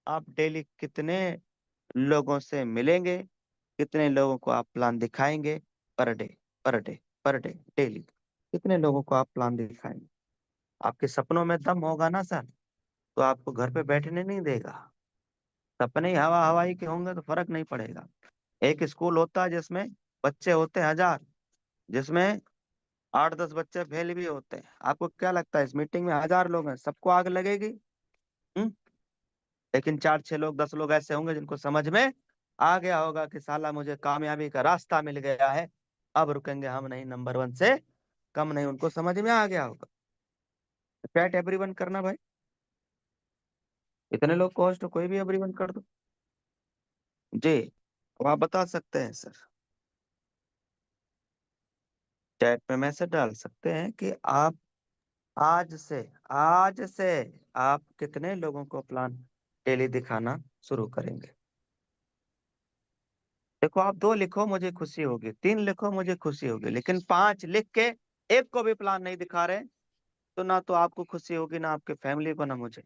आप डेली कितने लोगों से मिलेंगे, कितने लोगों को आप प्लान दिखाएंगे? Per day, per day, per day, daily कितने लोगों को आप प्लान दिखाएंगे? आपके सपनों में दम होगा ना सर, तो आपको घर पे बैठने नहीं देगा। सपने ही हवा हवाई के होंगे तो फर्क नहीं पड़ेगा। एक स्कूल होता है जिसमें बच्चे होते हैं 1000, जिसमें 8-10 बच्चे फेल भी होते हैं। आपको क्या लगता है इस मीटिंग में 1000 लोग हैं, सबको आग लगेगी? हम्म? लेकिन 4-6 लोग, 10 लोग ऐसे होंगे जिनको समझ में आ गया होगा कि साला मुझे कामयाबी का रास्ता मिल गया है, अब रुकेंगे हम नहीं, नंबर 1 से कम नहीं। उनको समझ में आ गया होगा। चैट एवरीवन करना भाई, इतने लोग को होस्ट कोई भी एवरीवन कर दो जी। अब आप बता सकते हैं सर, चैट में मैसेज डाल सकते हैं कि आप आज से आप कितने लोगों को प्लान डेली दिखाना शुरू करेंगे। देखो, आप 2 लिखो मुझे खुशी होगी, 3 लिखो मुझे खुशी होगी, लेकिन 5 लिख के एक को भी प्लान नहीं दिखा रहे, तो ना तो आपको खुशी होगी, ना आपके फैमिली को, ना मुझे।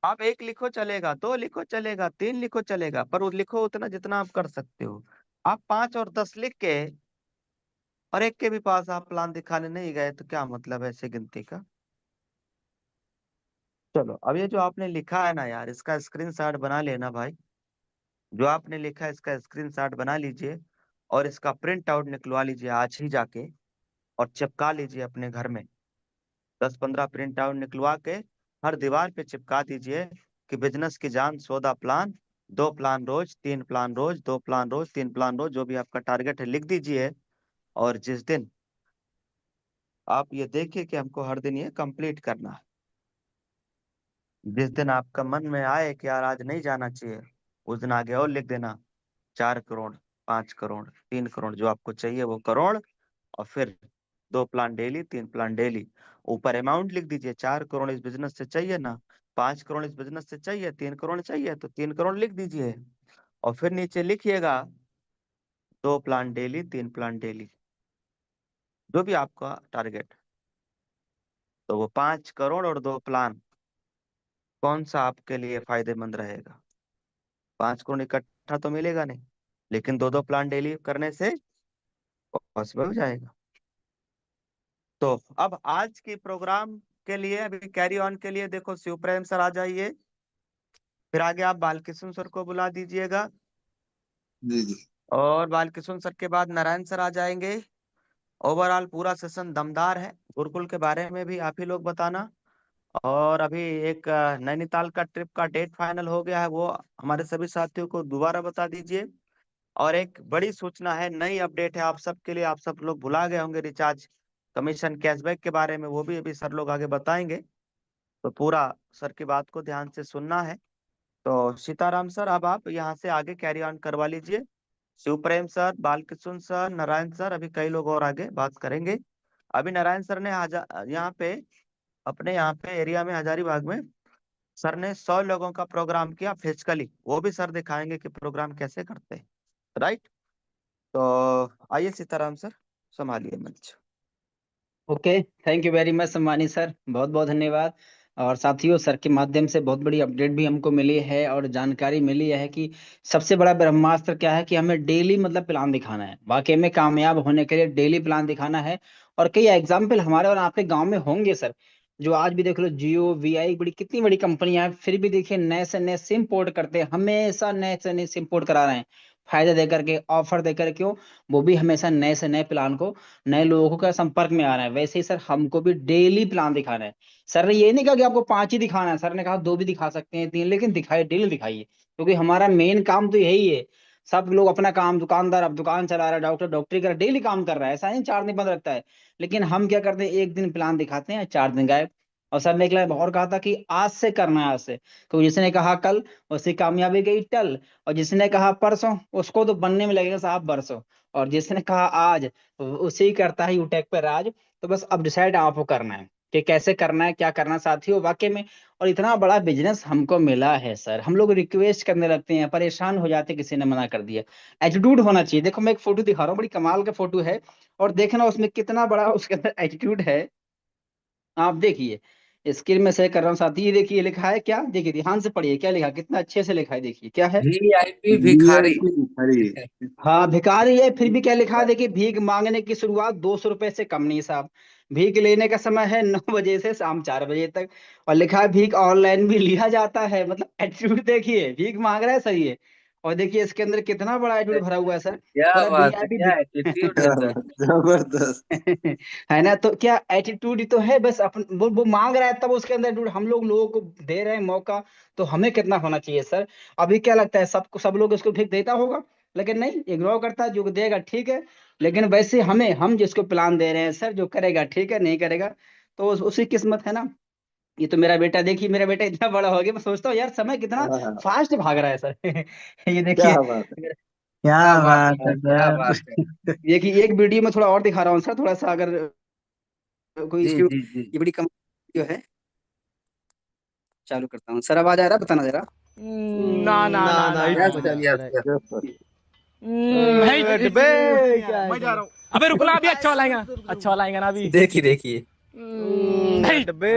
आप 1 लिखो चलेगा, 2 लिखो चलेगा, 3 लिखो चलेगा, पर वो लिखो उतना जितना आप कर सकते हो। आप 5 और 10 लिख के और एक के भी पास आप प्लान दिखाने नहीं गए, तो क्या मतलब है ऐसे गिनती का? चलो अब ये जो आपने लिखा है ना यार, इसका स्क्रीनशॉट बना लेना भाई। जो आपने लिखा है इसका स्क्रीनशॉट बना लीजिए और इसका प्रिंट आउट निकलवा लीजिए आज ही जाके और चिपका लीजिए अपने घर में। 10-15 प्रिंट आउट निकलवा के हर दीवार पे चिपका दीजिए कि बिजनेस की जान सौदा प्लान, 2 प्लान रोज, 3 प्लान रोज, 2 प्लान रोज, 3 प्लान रोज, जो भी आपका टारगेट है लिख दीजिए। और जिस दिन आप ये देखिए कि हमको हर दिन ये कंप्लीट करना है, जिस दिन आपका मन में आए कि यार आज नहीं जाना चाहिए, उस दिन आगे और लिख देना 4 करोड़, 5 करोड़, 3 करोड़, जो आपको चाहिए वो करोड़। और फिर 2 प्लान डेली, 3 प्लान डेली। ऊपर अमाउंट लिख दीजिए, 4 करोड़ इस बिजनेस से चाहिए ना, 5 करोड़ इस बिजनेस से चाहिए, 3 करोड़ चाहिए तो 3 करोड़ लिख दीजिए। और फिर नीचे लिखिएगा 2 प्लान डेली, 3 प्लान डेली, जो भी आपका टारगेट। तो वो 5 करोड़ और 2 प्लान, कौन सा आपके लिए फायदेमंद रहेगा? 5 करोड़ इकट्ठा तो मिलेगा नहीं, लेकिन 2-2 प्लान डेली करने से पॉसिबल हो जाएगा। तो अब आज की प्रोग्राम के लिए अभी कैरी ऑन के लिए देखो, शिवप्रेम सर आ जाइए, फिर आगे आप बालकिशन सर को बुला दीजिएगा, जी जी। और बालकिशन सर के बाद नारायण सर आ जाएंगे। ओवरऑल पूरा सेशन दमदार है। गुरुकुल के बारे में भी आप ही लोग बताना। और अभी एक नैनीताल का ट्रिप का डेट फाइनल हो गया है, वो हमारे सभी साथियों को दोबारा बता दीजिए। और एक बड़ी सूचना है, नई अपडेट है आप सबके लिए, आप सब लोग भुला गए होंगे रिचार्ज कमीशन कैशबैक के बारे में, वो भी अभी सर लोग आगे बताएंगे, तो पूरा सर की बात को ध्यान से सुनना है। तो सीताराम सर, अब आप यहाँ से आगे कैरी ऑन करवा लीजिए। Shivprem sir, Balkrishna sir, Narayan sir, अभी कई लोग और आगे बात करेंगे। अभी नारायण सर ने यहाँ पे अपने यहाँ पे एरिया में हजारीबाग में सर ने 100 लोगों का प्रोग्राम किया फिजिकली, वो भी सर दिखाएंगे कि प्रोग्राम कैसे करते हैं। राइट। तो आइए सीताराम सर, संभालिए मंच। Okay, thank you very much सम्मानी सर, बहुत बहुत धन्यवाद। और साथियों, सर के माध्यम से बहुत बड़ी अपडेट भी हमको मिली है और जानकारी मिली है कि सबसे बड़ा ब्रह्मास्त्र क्या है कि हमें डेली मतलब प्लान दिखाना है। वाकई में कामयाब होने के लिए डेली प्लान दिखाना है। और कई एग्जाम्पल हमारे और आपके गांव में होंगे सर, जो आज भी देख लो, जियो वीआई बड़ी कितनी बड़ी कंपनियां हैं, फिर भी देखिए नए से नए सिम पोर्ट करते हैं, हमेशा नए से नए सिम पोर्ट करा रहे हैं, फायदे देकर के, ऑफर देकर, क्यों? वो भी हमेशा नए से नए प्लान को नए लोगों के संपर्क में आ रहा है। वैसे ही सर हमको भी डेली प्लान दिखाना है। सर ने ये नहीं कहा कि आपको 5 ही दिखाना है, सर ने कहा 2 भी दिखा सकते हैं, 3, लेकिन दिखाइए, डेली दिखाइए, क्योंकि हमारा मेन काम तो यही है। सब लोग अपना काम, दुकानदार अब दुकान चला रहा है, डॉक्टर डॉक्टरी कर डेली काम कर रहा है, ऐसा नहीं 4 दिन बंद रखता है। लेकिन हम क्या करते हैं, एक दिन प्लान दिखाते हैं, 4 दिन गायब। और सर ने एक लाइन और कहा था कि आज से करना है, आज से। तो जिसने कहा कल, उसकी कामयाबी गई टल। और जिसने कहा परसों, उसको तो बनने में लगेगा साहब बरसों। और जिसने कहा आज, उसे करता है यूटेक पे राज। तो बस अब डिसाइड आपको करना है कि कैसे करना है, क्या करना है साथियों, वाकई में। और इतना बड़ा बिजनेस हमको मिला है सर, हम लोग रिक्वेस्ट करने लगते हैं, परेशान हो जाते हैं, किसी ने मना कर दिया। एटीट्यूड होना चाहिए। देखो मैं एक फोटो दिखा रहा हूँ, बड़ी कमाल का फोटो है, और देखना उसमें कितना बड़ा उसके अंदर एटीट्यूड है। आप देखिए, स्क्रीन में शेयर कर रहा हूँ साथी, ये देखिए लिखा है क्या, देखिए ध्यान से पढ़िए क्या लिखा है, कितना अच्छे से लिखा है, देखिए क्या है। वीआईपी भिखारी। भिखारी। हाँ भिखारी है, फिर भी क्या लिखा है, देखिए भीख मांगने की शुरुआत 200 रुपए से कम नहीं साहब। भीख लेने का समय है 9 बजे से शाम 4 बजे तक। और लिखा है भीख ऑनलाइन भी लिया जाता है। मतलब एटीट्यूड देखिए, भीख मांग रहा है, सही है। और देखिए इसके अंदर कितना बड़ा एटीट्यूड भरा हुआ है सर, क्या पूरा बात है, वीआईपी। क्या एटीट्यूड है सर। जबरदस्त। है ना? तो क्या एटीट्यूड ही तो है, बस अपन वो मांग रहा है, तब उसके अंदर एटीट्यूड, हम लोग लोगों को दे रहे हैं मौका, तो हमें कितना होना चाहिए सर। अभी क्या लगता है, सबको, सब लोग इसको भीख देता होगा, लेकिन नहीं, इग्नोर करता है। जो देगा ठीक है, लेकिन वैसे हमें, हम जिसको प्लान दे रहे हैं सर, जो करेगा ठीक है, नहीं करेगा तो उसी किस्मत है ना। ये तो मेरा बेटा, देखिए मेरा बेटा इतना बड़ा हो गया, मैं सोचता हूँ यार समय कितना हाँ, फास्ट भाग रहा है सर। ये क्या देखिए, बात है। क्या क्या बात बात है, है क्या सर। बात है। देखिए एक वीडियो में थोड़ा और दिखा रहा हूँ सर, थोड़ा सा अगर कोई जी इसकी, जी जी। ये बड़ी कम जो है, चालू करता हूँ सर, आवाज आ रहा है, बताना जरा। ना ना ना ना यस ना सर, ना। Yes sir. Yes sir. मैं जा रहा हूँ। अबे रुकना, अभी अच्छा वाला आएगा, अच्छा वाला आएगा ना अभी। देखिए देखिए। देखिए देखिए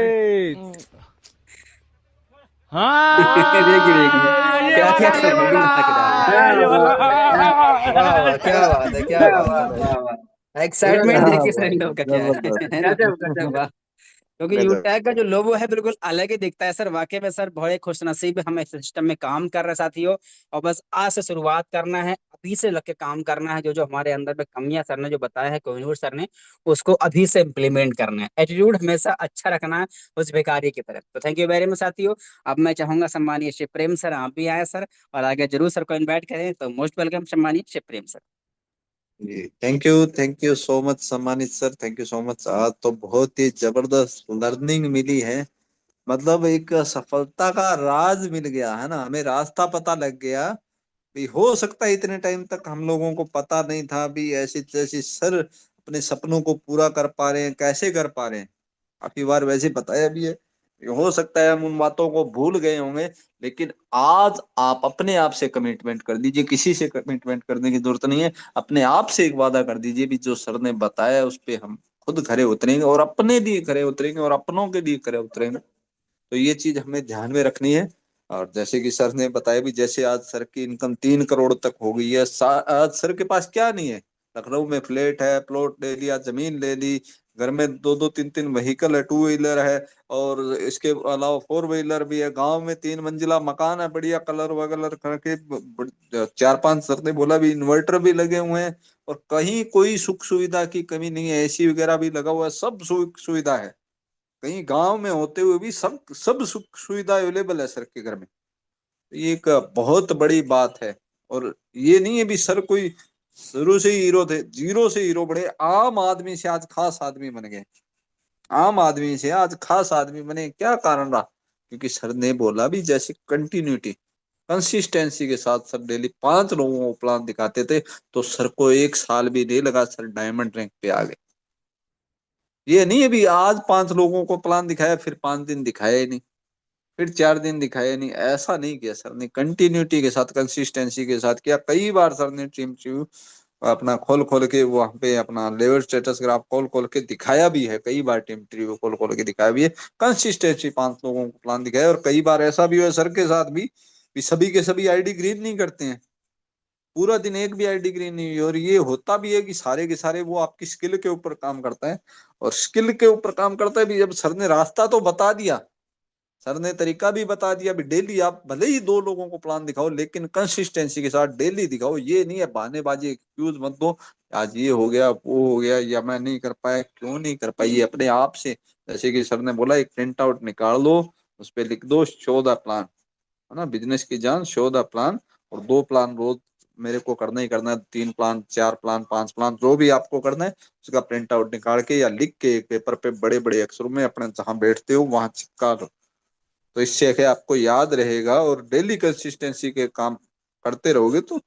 हाँ ये क्या क्या वाला, ये सब वाला, बना के डाल क्या ये वाला। बात है, वाह वाह, क्या बात है, क्या क्या बात बात है। है, क्या बात। एक्साइटमेंट क्या देखिए सर बात इन है, लोग का क्या है जबरदस्त। है ना। गजब गजब। वाह। क्योंकि गजब। यूटैग का जो लोगो है बिल्कुल अलग ही दिखता है सर। वाकई में सर बड़े खुशनसीब हम इस सिस्टम में काम कर रहे हैं साथियों। और बस आज से शुरुआत करना है, अभी से लग के काम करना है। जो जो हमारे अंदर में कमियां सर ने जो बताया है, कोहिनूर सर ने, उसको अभी से इम्प्लीमेंट करना है। एटीट्यूड हमेशा अच्छा रखना है उस भिखारी की तरफ। तो थैंक यू वेरी मच साथियों। अब मैं चाहूंगा सम्मानीय शिव प्रेम सर आप भी आए सर, और आगे जरूर सर को इन्वाइट करें। तो मोस्ट वेलकम सम्मानीय शिव प्रेम सर। जी थैंक यू सो मच सम्मानित sir, thank you so much. आज तो बहुत ही जबरदस्त लर्निंग मिली है। मतलब एक सफलता का राज मिल गया है ना, हमें रास्ता पता लग गया। भी हो सकता है इतने टाइम तक हम लोगों को पता नहीं था भी ऐसी जैसी सर अपने सपनों को पूरा कर पा रहे हैं, कैसे कर पा रहे हैं। काफी बार वैसे बताया भी है। हो सकता है हम उन बातों को भूल गए होंगे, लेकिन आज आप अपने आप से कमिटमेंट कर दीजिए, किसी से कमिटमेंट करने की जरूरत नहीं है। अपने आप से एक वादा कर दीजिए भी जो सर ने बताया उस पे हम खुद खरे उतरेंगे, और अपने लिए खरे उतरेंगे, और अपनों के लिए खरे उतरेंगे। तो ये चीज हमें ध्यान में रखनी है। और जैसे कि सर ने बताया भी, जैसे आज सर की इनकम 3 करोड़ तक हो गई है। आज सर के पास क्या नहीं है। लखनऊ में फ्लैट है, प्लॉट ले लिया, जमीन ले ली, घर में दो दो तीन तीन व्हीकल है, 2 व्हीलर है, और इसके अलावा 4 व्हीलर भी है। गांव में 3 मंजिला मकान है, बढ़िया कलर वगलर करके। 4 5 सर ने बोला भी इन्वर्टर भी लगे हुए हैं, और कहीं कोई सुख सुविधा की कमी नहीं है। एसी वगैरह भी लगा हुआ है, सब सुख सुविधा है। कहीं गांव में होते हुए भी सब सब सुख सुविधा अवेलेबल है सर के घर में। ये एक बहुत बड़ी बात है। और ये नहीं है भी सर कोई शुरू से ही हीरो थे, जीरो से हीरो बड़े, आम आदमी से आज खास आदमी बन गए। आम आदमी से आज खास आदमी बने, क्या कारण रहा? क्योंकि सर ने बोला भी, जैसे कंटिन्यूटी, कंसिस्टेंसी के साथ सर डेली 5 लोगों को प्लान दिखाते थे, तो सर को 1 साल भी नहीं लगा, सर डायमंड रैंक पे आ गए। ये नहीं है भी आज 5 लोगों को प्लान दिखाया, फिर 5 दिन दिखाया ही नहीं, फिर 4 दिन दिखाया नहीं। ऐसा नहीं किया सर ने, कंटिन्यूटी के साथ, कंसिस्टेंसी के साथ किया। कई बार सर ने टीम टीम अपना खोल खोल के वहां पे अपना लेवल स्टेटस ग्राफ खोल खोल के दिखाया भी है। कई बार टीम ट्री खोल खोल के दिखाया भी है। कंसिस्टेंसी 5 लोगों को प्लान दिखाया। और कई बार ऐसा भी हुआ सर के साथ भी सभी के सभी आईडी ग्रीन नहीं करते हैं। पूरा दिन एक भी आईडी ग्रीन नहीं हुई। और ये होता भी है कि सारे के सारे वो आपकी स्किल के ऊपर काम करता है। और स्किल के ऊपर काम करता है भी, जब सर ने रास्ता तो बता दिया, सर ने तरीका भी बता दिया भी, डेली आप भले ही 2 लोगों को प्लान दिखाओ, लेकिन कंसिस्टेंसी के साथ डेली दिखाओ। ये नहीं है बहानेबाजी, एक्सक्यूज मत दो, आज ये हो गया वो हो गया, या मैं नहीं कर पाया, क्यों नहीं कर पाई, अपने आप से। जैसे कि सर ने बोला, एक प्रिंट आउट निकाल लो, उस पर लिख दो शो द प्लान, है ना, बिजनेस की जान, शो द प्लान। और 2 प्लान रोज मेरे को करना ही करना है, 3 प्लान, 4 प्लान, 5 प्लान, जो भी आपको करना है उसका प्रिंट आउट निकाल के या लिख के एक पेपर पे बड़े बड़े अक्षरों में अपने जहां बैठते हो वहां चिपका लो। तो इससे क्या आपको याद रहेगा, और डेली कंसिस्टेंसी के काम करते रहोगे तो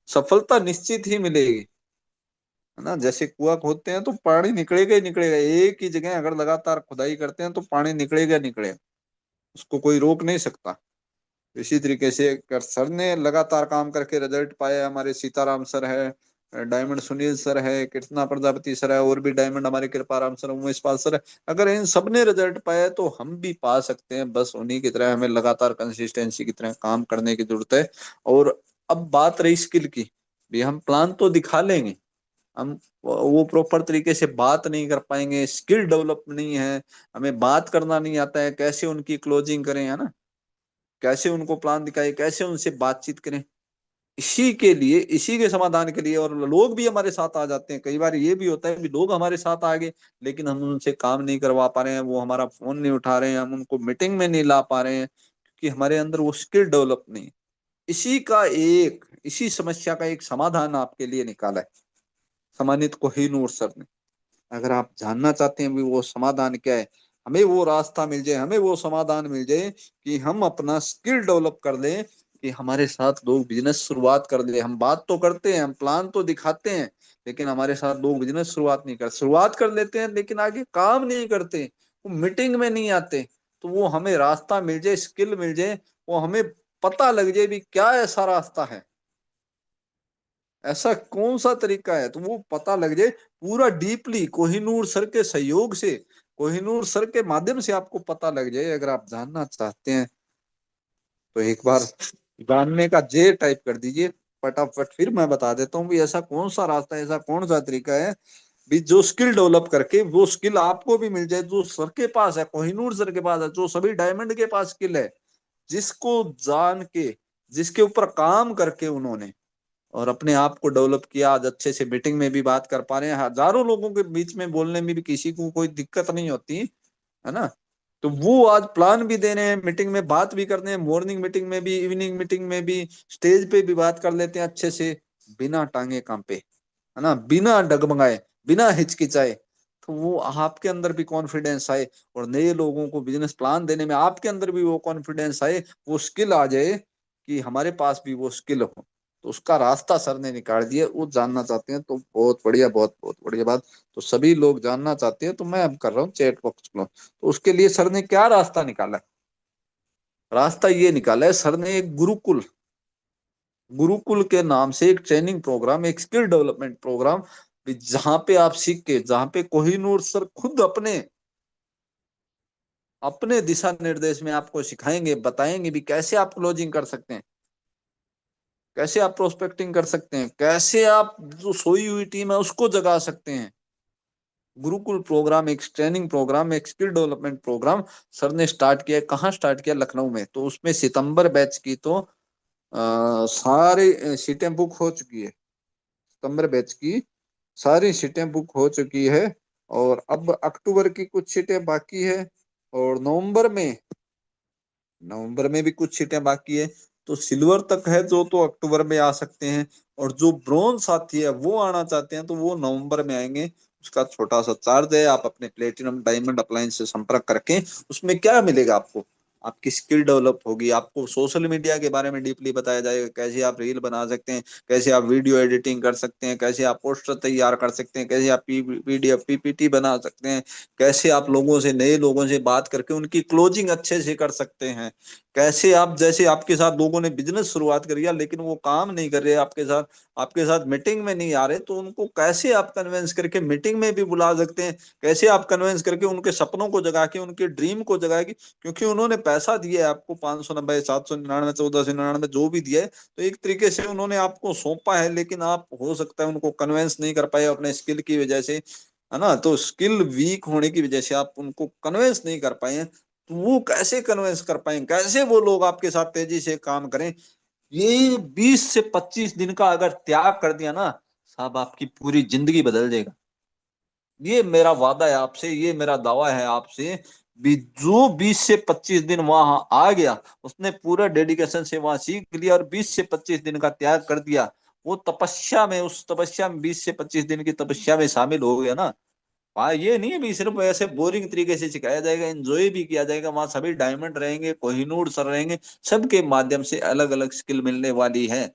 सफलता निश्चित ही मिलेगी, है ना। जैसे कुआं खोदते हैं तो पानी निकलेगा ही निकलेगा। एक ही जगह अगर लगातार खुदाई करते हैं तो पानी निकलेगा निकलेगा, उसको कोई रोक नहीं सकता। इसी तरीके से अगर सर ने लगातार काम करके रिजल्ट पाया, हमारे सीताराम सर है, डायमंड सुनील सर है, कृष्णा प्रजापति सर है, और भी डायमंड हमारे कृपाराम सर, उमेश पाल सर है, अगर इन सब ने रिजल्ट पाया तो हम भी पा सकते हैं। बस उन्हीं की तरह हमें लगातार कंसिस्टेंसी की तरह काम करने की जरूरत है। और अब बात रही स्किल की, भी हम प्लान तो दिखा लेंगे, हम वो प्रॉपर तरीके से बात नहीं कर पाएंगे, स्किल डेवलप नहीं है, हमें बात करना नहीं आता है, कैसे उनकी क्लोजिंग करें, है ना, कैसे उनको प्लान दिखाए, कैसे उनसे बातचीत करें। इसी के लिए, इसी के समाधान के लिए, और लोग भी हमारे साथ आ जाते हैं। कई बार ये भी होता है कि लोग हमारे साथ आ गए, लेकिन हम उनसे काम नहीं करवा पा रहे हैं, वो हमारा फोन नहीं उठा रहे हैं, हम उनको मीटिंग में नहीं ला पा रहे हैं, क्योंकि हमारे अंदर वो स्किल डेवलप नहीं है। इसी समस्या का एक समाधान आपके लिए निकाला है सम्मानित कोहिनूर सर ने। अगर आप जानना चाहते हैं भी वो समाधान क्या है, हमें वो रास्ता मिल जाए, हमें वो समाधान मिल जाए कि हम अपना स्किल डेवलप कर लें, कि हमारे साथ लोग बिजनेस शुरुआत कर ले। हम बात तो करते हैं, हम प्लान तो दिखाते हैं, लेकिन हमारे साथ लोग बिजनेस शुरुआत कर लेते हैं, लेकिन आगे काम नहीं करते, वो मीटिंग में नहीं आते। तो वो हमें रास्ता मिल जाए, स्किल मिल जाए, वो हमें पता लग जाए भी क्या ऐसा रास्ता है, ऐसा कौन सा तरीका है, तो वो पता लग जाए पूरा डीपली कोहिनूर सर के सहयोग से, कोहिनूर सर के माध्यम से आपको पता लग जाए। अगर आप जानना चाहते हैं तो एक बार जानने का जे टाइप कर दीजिए फटाफट, फिर मैं बता देता हूँ भी ऐसा कौन सा रास्ता है, ऐसा कौन सा तरीका है भी जो स्किल डेवलप करके वो स्किल आपको भी मिल जाए, जो सर के पास है, कोहिनूर सर के पास है, जो सभी डायमंड के पास स्किल है, जिसको जान के, जिसके ऊपर काम करके उन्होंने और अपने आप को डेवलप किया, आज अच्छे से मीटिंग में भी बात कर पा रहे हैं, हजारों लोगों के बीच में बोलने में भी किसी को कोई दिक्कत नहीं होती है ना। तो वो आज प्लान भी दे रहे हैं, मीटिंग में बात भी करते हैं, मॉर्निंग मीटिंग में भी, इवनिंग मीटिंग में भी, स्टेज पे भी बात कर लेते हैं अच्छे से, बिना टांगे कांपे, है ना, बिना डगमगाए, बिना हिचकिचाए। तो वो आपके अंदर भी कॉन्फिडेंस आए और नए लोगों को बिजनेस प्लान देने में आपके अंदर भी वो कॉन्फिडेंस आए, वो स्किल आ जाए कि हमारे पास भी वो स्किल हो। तो उसका रास्ता सर ने निकाल दिया, वो जानना चाहते हैं तो बहुत बढ़िया, बहुत बहुत बढ़िया बात। तो सभी लोग जानना चाहते हैं तो मैं अब कर रहा हूँ चैट बॉक्स क्लोज। तो उसके लिए सर ने क्या रास्ता निकाला है? रास्ता ये निकाला है सर ने, एक गुरुकुल, गुरुकुल के नाम से एक ट्रेनिंग प्रोग्राम, एक स्किल डेवलपमेंट प्रोग्राम, जहां पे आप सीख के, जहां पे कोहिनूर सर खुद अपने अपने दिशा निर्देश में आपको सिखाएंगे, बताएंगे भी कैसे आप क्लोजिंग कर सकते हैं, कैसे आप प्रोस्पेक्टिंग कर सकते हैं, कैसे आप जो सोई हुई टीम है उसको जगा सकते हैं। गुरुकुल प्रोग्राम एक ट्रेनिंग प्रोग्राम, एक स्किल डेवलपमेंट प्रोग्राम सर ने स्टार्ट किया। कहाँ स्टार्ट किया? लखनऊ में। तो उसमें सितंबर बैच की तो सारी सीटें बुक हो चुकी है, सितंबर बैच की सारी सीटें बुक हो चुकी है, और अब अक्टूबर की कुछ सीटें बाकी है, और नवंबर में भी कुछ सीटें बाकी है। तो सिल्वर तक है जो, तो अक्टूबर में आ सकते हैं, और जो ब्रॉन्ज साथी है वो आना चाहते हैं तो वो नवंबर में आएंगे। उसका छोटा सा चार्ज है, आप अपने प्लेटिनम डायमंड अप्लायंस से संपर्क करके, उसमें क्या मिलेगा आपको? आपकी स्किल डेवलप होगी, आपको सोशल मीडिया के बारे में डीपली बताया जाएगा, कैसे आप रील बना सकते हैं, कैसे आप वीडियो एडिटिंग कर सकते हैं, कैसे आप पोस्टर तैयार कर सकते हैं, कैसे आप पीडीएफ पीपीटी बना सकते हैं, कैसे आप लोगों से, नए लोगों से बात करके उनकी क्लोजिंग अच्छे से कर सकते हैं, कैसे आप, जैसे आपके साथ लोगों ने बिजनेस शुरुआत करी है लेकिन वो काम नहीं कर रहे आपके साथ, आपके साथ मीटिंग में नहीं आ रहे, तो उनको कैसे आप कन्विंस करके मीटिंग में भी बुला सकते हैं, कैसे आप कन्विंस करके उनके सपनों को जगा के, उनके ड्रीम को जगा के, क्योंकि उन्होंने पैसा दिया है आपको 590, 799, 1499 जो भी दिया है, तो एक तरीके से उन्होंने आपको सौंपा है, लेकिन आप हो सकता है उनको कन्विंस नहीं कर पाए अपने स्किल की वजह से, है ना। तो स्किल वीक होने की वजह से आप उनको कन्विंस नहीं कर पाए, तो वो कैसे कन्विंस कर पाएंगे, कैसे वो लोग आपके साथ तेजी से काम करें? ये 20 से 25 दिन का अगर त्याग कर दिया ना साहब, आपकी पूरी जिंदगी बदल जाएगा। ये मेरा वादा है आपसे, ये मेरा दावा है आपसे भी, जो 20 से 25 दिन वहां आ गया, उसने पूरा डेडिकेशन से वहां सीख लिया और 20 से 25 दिन का त्याग कर दिया, वो तपस्या में, उस तपस्या में 20 से 25 दिन की तपस्या में शामिल हो गया ना। हाँ, ये नहीं है भी सिर्फ ऐसे बोरिंग तरीके से सिखाया जाएगा, एंजॉय भी किया जाएगा, वहां सभी डायमंड रहेंगे, कोहिनूर सर रहेंगे, सबके माध्यम से अलग अलग स्किल मिलने वाली है।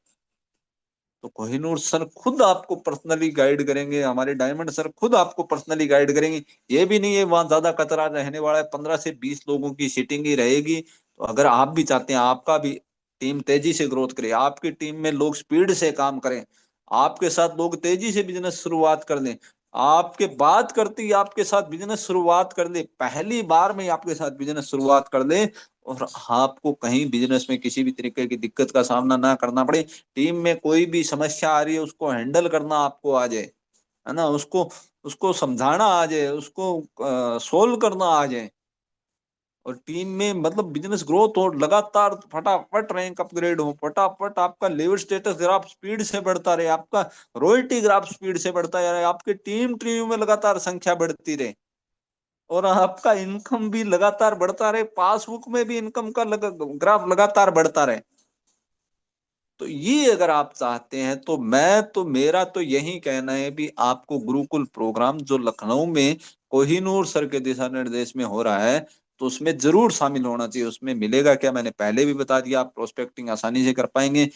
तो कोहिनूर सर खुद आपको पर्सनली गाइड करेंगे, हमारे डायमंड सर खुद आपको पर्सनली गाइड करेंगे। ये भी नहीं है वहां ज्यादा कतरा रहने वाला है, 15 से 20 लोगों की सीटिंग ही रहेगी। तो अगर आप भी चाहते हैं आपका भी टीम तेजी से ग्रोथ करे, आपकी टीम में लोग स्पीड से काम करें, आपके साथ लोग तेजी से बिजनेस शुरुआत कर लें, आपके बात करते ही आपके साथ बिजनेस शुरुआत कर ले, पहली बार में ही आपके साथ बिजनेस शुरुआत कर ले, और आपको कहीं बिजनेस में किसी भी तरीके की दिक्कत का सामना ना करना पड़े, टीम में कोई भी समस्या आ रही है उसको हैंडल करना आपको आ जाए, है ना, उसको उसको समझाना आ जाए, उसको सोल्व करना आ जाए, और टीम में मतलब बिजनेस ग्रोथ हो, लगातार फटाफट रैंक अपग्रेड हो, फटाफट आपका लेवल स्टेटस ग्राफ स्पीड से बढ़ता रहे, आपका रॉयल्टी ग्राफ स्पीड से बढ़ता रहे, आपके टीम ट्री में लगातार संख्या बढ़ती रहे, और आपका इनकम भी लगातार बढ़ता रहे, पासबुक में भी इनकम का ग्राफ लगातार बढ़ता रहे। तो ये अगर आप चाहते हैं तो मैं तो, मेरा तो यही कहना है भी, आपको गुरुकुल प्रोग्राम जो लखनऊ में कोहिनूर सर के दिशा निर्देश में हो रहा है, तो उसमें जरूर शामिल होना चाहिए। उसमें मिलेगा क्या, मैंने पहले भी बता दिया, आप प्रोस्पेक्टिंग आसानी से कर पाएंगे,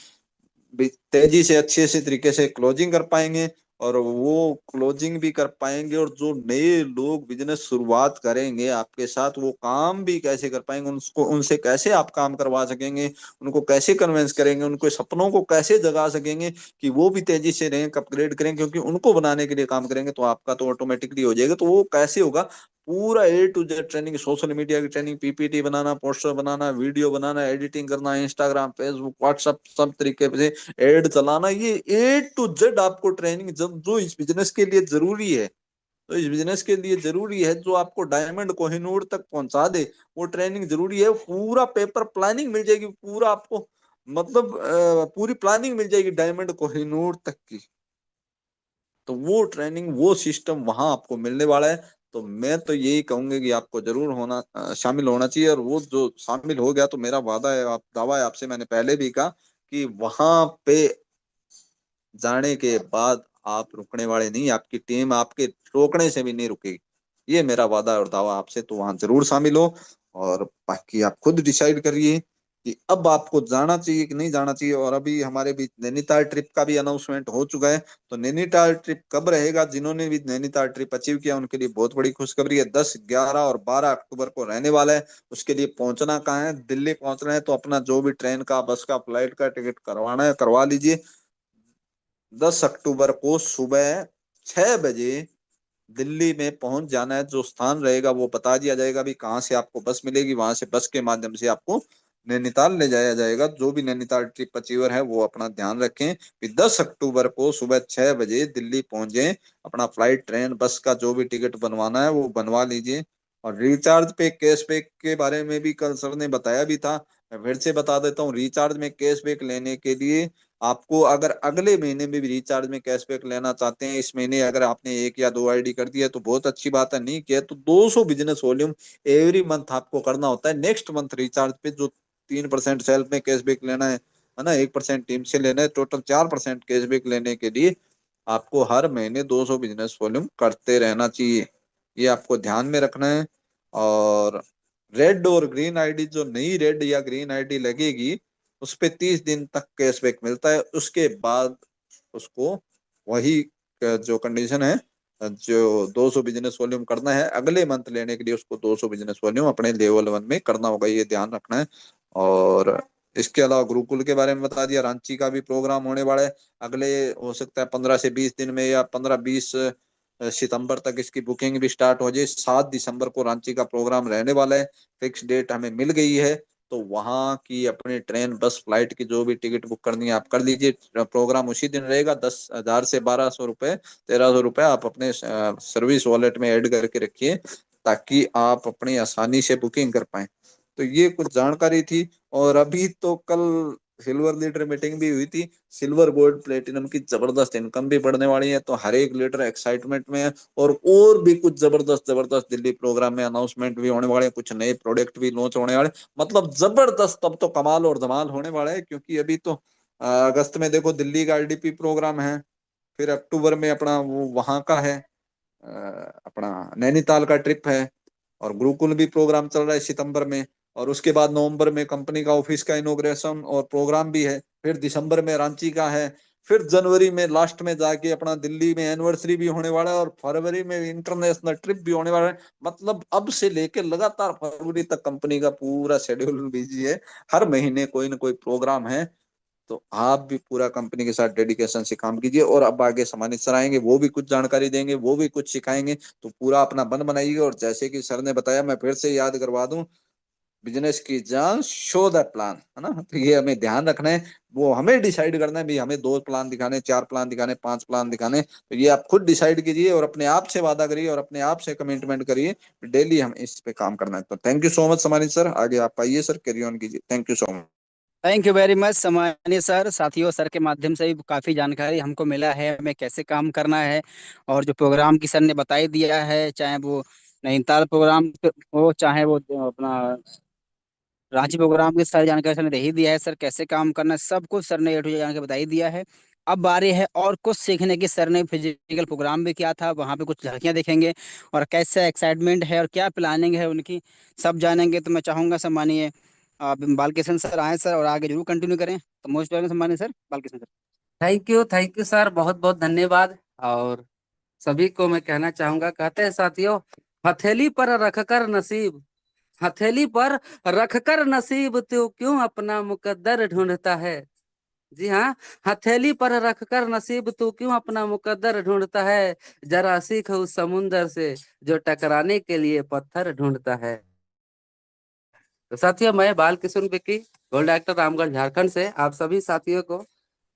तेजी से अच्छे से तरीके से क्लोजिंग कर पाएंगे, और वो क्लोजिंग भी कर पाएंगे, और जो नए लोग बिजनेस शुरुआत करेंगे आपके साथ, वो काम भी कैसे कर पाएंगे, उनको, उनसे कैसे आप काम करवा सकेंगे, उनको कैसे कन्विंस करेंगे, उनको सपनों को कैसे जगा सकेंगे कि वो भी तेजी से रैंक अपग्रेड करें, क्योंकि उनको बनाने के लिए काम करेंगे तो आपका तो ऑटोमेटिकली हो जाएगा। तो वो कैसे होगा? पूरा A to Z training, social media की ट्रेनिंग, पीपीटी बनाना, पोस्टर बनाना, वीडियो बनाना, एडिटिंग करना, इंस्टाग्राम, फेसबुक, व्हाट्सएप, सब तरीके से एड चलाना, ये A to Z आपको ट्रेनिंग, जब जो इस बिजनेस के लिए जरूरी है, तो इस बिजनेस के लिए जरूरी है जो आपको डायमंड कोहिनूर तक पहुंचा दे, वो ट्रेनिंग जरूरी है। पूरा पेपर प्लानिंग मिल जाएगी, पूरा आपको मतलब पूरी प्लानिंग मिल जाएगी डायमंड कोहिनूर तक की। तो वो ट्रेनिंग, वो सिस्टम वहां आपको मिलने वाला है। तो मैं तो यही कहूंगा कि आपको जरूर होना शामिल होना चाहिए। और वो जो शामिल हो गया तो मेरा वादा है, आप दावा है आपसे, मैंने पहले भी कहा कि वहां पे जाने के बाद आप रुकने वाले नहीं, आपकी टीम आपके रोकने से भी नहीं रुकेगी। ये मेरा वादा और दावा आपसे। तो वहां जरूर शामिल हो, और बाकी आप खुद डिसाइड करिए कि अब आपको जाना चाहिए कि नहीं जाना चाहिए। और अभी हमारे बीच नैनीताल ट्रिप का भी अनाउंसमेंट हो चुका है। तो नैनीताल ट्रिप कब रहेगा, जिन्होंने भी नैनीताल ट्रिप अचीव किया उनके लिए बहुत बड़ी खुशखबरी है। 10, 11 और 12 अक्टूबर को रहने वाला है। उसके लिए पहुंचना कहाँ है, दिल्ली पहुंचना है। तो अपना जो भी ट्रेन का, बस का, फ्लाइट का टिकट करवाना है करवा लीजिए। 10 अक्टूबर को सुबह 6 बजे दिल्ली में पहुंच जाना है। जो स्थान रहेगा वो बता दिया जाएगा भी, कहाँ से आपको बस मिलेगी, वहां से बस के माध्यम से आपको नैनीताल ले जाया जाएगा। जो भी नैनीताल ट्रिप अचीवर है वो अपना ध्यान रखें कि 10 अक्टूबर को सुबह 6 बजे दिल्ली पहुंचे। अपना फ्लाइट, ट्रेन, बस का जो भी टिकट बनवाना है वो बनवा लीजिए। और रिचार्ज पे कैशबैक के बारे में भी कल सर ने बताया भी था, मैं फिर से बता देता हूँ। रिचार्ज में कैशबैक लेने के लिए आपको, अगर अगले महीने में भी रिचार्ज में कैशबैक लेना चाहते हैं, इस महीने अगर आपने 1 या 2 आईडी कर दिया तो बहुत अच्छी बात है, नहीं किया तो 200 बिजनेस वॉल्यूम एवरी मंथ आपको करना होता है। नेक्स्ट मंथ रिचार्ज पे जो 3% सेल्फ में कैशबैक लेना है ना, 1% टीम से लेना है, टोटल 4% कैशबैक लेने के लिए आपको हर महीने 200 बिजनेस वॉल्यूम करते रहना चाहिए। ये आपको ध्यान में रखना है। और रेड और ग्रीन आईडी, जो नई रेड या ग्रीन आईडी लगेगी उस पे 30 दिन तक कैशबैक मिलता है। उसके बाद उसको वही जो कंडीशन है, जो 200 बिजनेस वॉल्यूम करना है अगले मंथ लेने के लिए, उसको 200 बिजनेस वॉल्यूम अपने लेवल 1 में करना होगा, ये ध्यान रखना है। और इसके अलावा गुरुकुल के बारे में बता दिया, रांची का भी प्रोग्राम होने वाला है अगले, हो सकता है 15 से 20 दिन में, या 15-20 सितंबर तक इसकी बुकिंग भी स्टार्ट हो जाए। 7 दिसंबर को रांची का प्रोग्राम रहने वाला है, फिक्स डेट हमें मिल गई है। तो वहां की अपनी ट्रेन, बस, फ्लाइट की जो भी टिकट बुक करनी है आप कर लीजिए। प्रोग्राम उसी दिन रहेगा। 10,000 से 1,200 रुपए, 1,300 रुपए आप अपने सर्विस वॉलेट में ऐड करके रखिए, ताकि आप अपनी आसानी से बुकिंग कर पाए। तो ये कुछ जानकारी थी। और अभी तो कल सिल्वर लीडर मीटिंग भी हुई थी। सिल्वर, गोल्ड, प्लेटिनम की जबरदस्त इनकम भी बढ़ने वाली है। तो हर एक लीडर एक्साइटमेंट में है। और भी कुछ जबरदस्त जबरदस्त दिल्ली प्रोग्राम में अनाउंसमेंट भी होने वाले हैं, कुछ नए प्रोडक्ट भी लॉन्च होने वाले, मतलब जबरदस्त। तब तो कमाल और धमाल होने वाला है, क्योंकि अभी तो अगस्त में देखो दिल्ली का आईडीपी प्रोग्राम है, फिर अक्टूबर में अपना वो वहां का है, अपना नैनीताल का ट्रिप है, और गुरुकुल भी प्रोग्राम चल रहा है सितंबर में। और उसके बाद नवंबर में कंपनी का ऑफिस का इनोग्रेशन और प्रोग्राम भी है। फिर दिसंबर में रांची का है। फिर जनवरी में लास्ट में जाके अपना दिल्ली में एनिवर्सरी भी होने वाला है। और फरवरी में इंटरनेशनल ट्रिप भी होने वाला है। मतलब अब से लेकर लगातार फरवरी तक कंपनी का पूरा शेड्यूल बिजी है। हर महीने कोई ना कोई प्रोग्राम है। तो आप भी पूरा कंपनी के साथ डेडिकेशन से काम कीजिए। और अब आगे सम्मानित सर आएंगे, वो भी कुछ जानकारी देंगे, वो भी कुछ सिखाएंगे। तो पूरा अपना मन बनाइए। और जैसे कि सर ने बताया, मैं फिर से याद करवा दूं, बिजनेस की जान, शो द प्लान, है ना। तो ये हमें ध्यान रखना है। वो हमें डिसाइड करना है भी, हमें 2 प्लान दिखाने, 4 प्लान दिखाने, 5 प्लान दिखाने। तो ये आप खुद डिसाइड कीजिए और अपने आप से वादा करिए और अपने आप से कमिटमेंट करिए, डेली हम इस पे काम करना है। तो थैंक यू सो मच सम्मानित सर। आगे आप आइए सर, कैरी ऑन कीजिए। Thank you so much. Thank you very much सम्मानीय सर। साथियों, सर के माध्यम से भी काफ़ी जानकारी हमको मिला है, हमें कैसे काम करना है। और जो प्रोग्राम की सर ने बता ही दिया है, चाहे वो नैनीताल प्रोग्राम हो, चाहे वो अपना रांची प्रोग्राम की सारी जानकारी सर ने दे ही दिया है। सर कैसे काम करना है सब कुछ सर ने A to Z जानकर बता ही दिया है। अब बारी है और कुछ सीखने की। सर ने फिजिकल प्रोग्राम भी किया था, वहाँ पे कुछ झांकियाँ देखेंगे और कैसे एक्साइटमेंट है और क्या प्लानिंग है उनकी, सब जानेंगे। तो मैं चाहूँगा सम्मानीय बालकिशन सर आए सर और आगे जरूर कंटिन्यू करें। तो मोस्ट वेलकम सम्मानीय sir Balkishan sir. Thank you sir, बहुत बहुत धन्यवाद। और सभी को मैं कहना चाहूंगा, कहते हैं साथियों, हथेली पर रखकर नसीब, हथेली पर रखकर नसीब तू क्यों अपना मुकद्दर ढूंढता है। जी हाँ, हथेली पर रखकर नसीब तू क्यों अपना मुकद्दर ढूंढता है। जरा सीख उस समुंदर से जो टकराने के लिए पत्थर ढूंढता है। तो साथियों, मैं बाल किशोर विक्की, गोल्ड एक्टर, रामगढ़ झारखंड से आप सभी साथियों को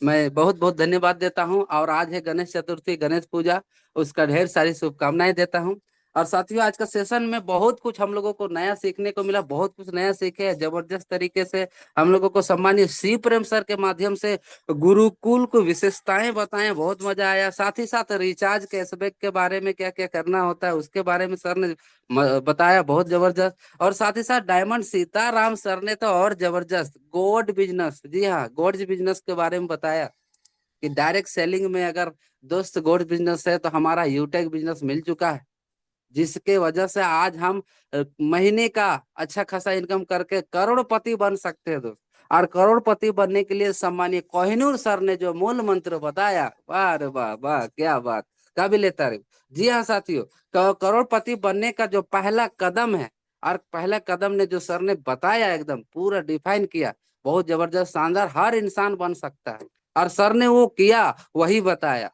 मैं बहुत बहुत धन्यवाद देता हूं। और आज है गणेश चतुर्थी, गणेश पूजा, उसका ढेर सारी शुभकामनाएं देता हूं। और साथियों, आज का सेशन में बहुत कुछ हम लोगों को नया सीखने को मिला, बहुत कुछ नया सीखे हैं जबरदस्त तरीके से। हम लोगों को सम्मानित सी प्रेम सर के माध्यम से गुरुकुल को विशेषताएं बताएं, बहुत मजा आया। साथ ही साथ रिचार्ज कैशबैक के बारे में क्या क्या करना होता है उसके बारे में सर ने बताया, बहुत जबरदस्त। और साथ ही साथ डायमंड सीताराम सर ने तो और जबरदस्त गोल्ड बिजनेस, जी हाँ, गोल्ड बिजनेस के बारे में बताया कि डायरेक्ट सेलिंग में अगर दोस्त गोल्ड बिजनेस है तो हमारा यूटेक बिजनेस मिल चुका है, जिसके वजह से आज हम महीने का अच्छा खासा इनकम करके करोड़पति बन सकते हैं दोस्त। और करोड़पति बनने के लिए सम्मानीय कोहिनूर सर ने जो मूल मंत्र बताया, वाह रे वाह वाह, क्या बात, काबिले तारीफ। जी हाँ साथियों, करोड़पति बनने का जो पहला कदम है, और पहला कदम ने जो सर ने बताया एकदम पूरा डिफाइन किया, बहुत जबरदस्त शानदार, हर इंसान बन सकता है। और सर ने वो किया, वही बताया।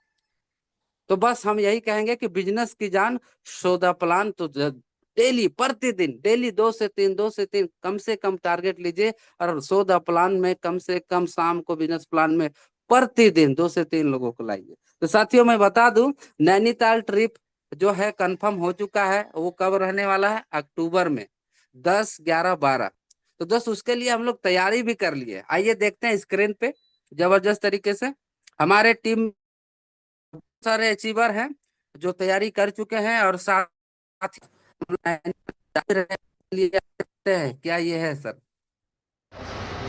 तो बस हम यही कहेंगे कि बिजनेस की जान, सौदा प्लान तो डेली, प्रतिदिन डेली 2 से 3 कम से कम टारगेट लीजिए। और सौदा प्लान में कम से कम शाम को बिजनेस प्लान में प्रतिदिन 2 से 3 लोगों को लाइए। तो साथियों, मैं बता दूं, नैनीताल ट्रिप जो है कंफर्म हो चुका है। वो कब रहने वाला है? अक्टूबर में 10, 11, 12। तो दोस्त, उसके लिए हम लोग तैयारी भी कर लिए। आइए देखते हैं स्क्रीन पे जबरदस्त तरीके से। हमारे टीम सारे अचीवर हैं जो तैयारी कर चुके हैं, और साथ लिए हैं। क्या ये है सर?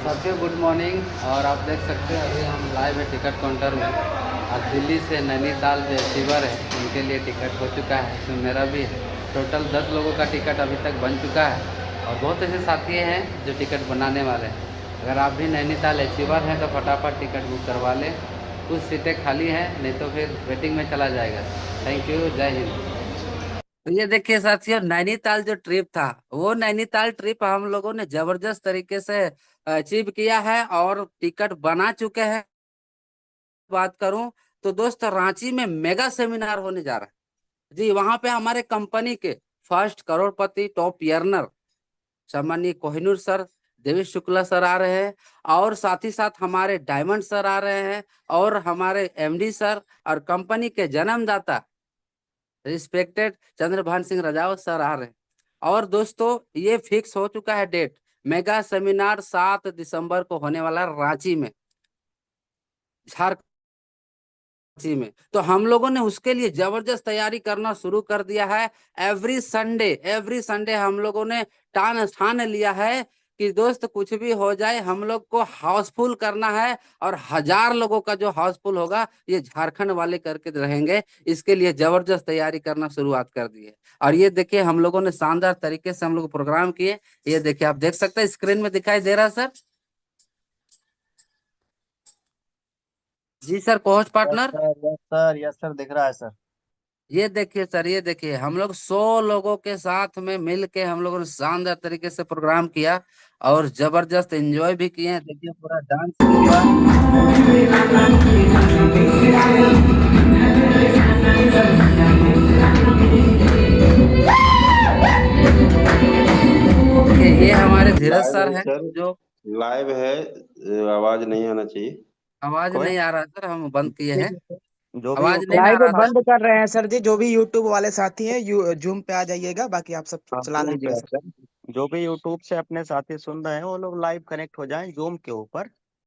साथियों गुड मॉर्निंग। और आप देख सकते हैं अभी हम लाइव है टिकट काउंटर में। और दिल्ली से नैनीताल जो अचीवर है उनके लिए टिकट हो चुका है, इसमें मेरा भी है। टोटल 10 लोगों का टिकट अभी तक बन चुका है, और बहुत ऐसे साथी हैं जो टिकट बनाने वाले हैं। अगर आप भी नैनीताल अचीवर हैं तो फटाफट टिकट बुक करवा लें, कुछ सीटें खाली हैं, नहीं तो फिर वेटिंग में चला जाएगा। थैंक यू, जय हिंद। तो ये देखिए साथियों, नैनीताल जो ट्रिप था, वो नैनीताल ट्रिप हम लोगों ने जबरदस्त तरीके से अचीव किया है और टिकट बना चुके हैं। बात करूं तो दोस्त, रांची में मेगा सेमिनार होने जा रहा है जी। वहां पे हमारे कंपनी के फर्स्ट करोड़पति टॉप अर्नर सम्मानीय कोहिनूर सर, देवेश शुक्ला सर आ रहे हैं, और साथ ही साथ हमारे डायमंड सर आ रहे हैं, और हमारे एमडी सर और कंपनी के जन्मदाता रिस्पेक्टेड चंद्रभान सिंह रजावत सर आ रहे हैं। और दोस्तों, ये फिक्स हो चुका है डेट, मेगा सेमिनार 7 दिसंबर को होने वाला रांची में, झारखंड में। तो हम लोगों ने उसके लिए जबरदस्त तैयारी करना शुरू कर दिया है। एवरी संडे हम लोगों ने ठान लिया है कि दोस्त कुछ भी हो जाए हम लोग को हाउसफुल करना है, और 1000 लोगों का जो हाउसफुल होगा ये झारखंड वाले करके रहेंगे। इसके लिए जबरदस्त तैयारी करना शुरुआत कर दी है। और ये देखिए, हम लोगों ने शानदार तरीके से हम लोग प्रोग्राम किए। ये देखिए, आप देख सकते हैं स्क्रीन में दिखाई दे रहा है सर? जी sir, coach partner. Yes sir, दिख रहा है सर। ये देखिए सर, ये देखिए, हम लोग 100 लोगों के साथ में मिल के हम लोगों ने शानदार तरीके से प्रोग्राम किया, और जबरदस्त एंजॉय भी किए हैं। देखिए, पूरा डांस हुआ। देखिए, ये हमारे धीरज सर हैं जो लाइव है, आवाज नहीं आना चाहिए। आवाज नहीं आ रहा सर, हम बंद किए हैं, जो भी आवाज नहीं आ लाइव रहा था। बंद कर रहे हैं सर जी। जो भी यूट्यूब वाले साथी हैं जूम पे आ जाइएगा, बाकी आप सब हाँ, चला ठीक लीजिएगा है सर। सर। जो भी यूट्यूब से अपने साथी सुन रहे हैं वो लोग लाइव कनेक्ट हो जाएं जूम के ऊपर।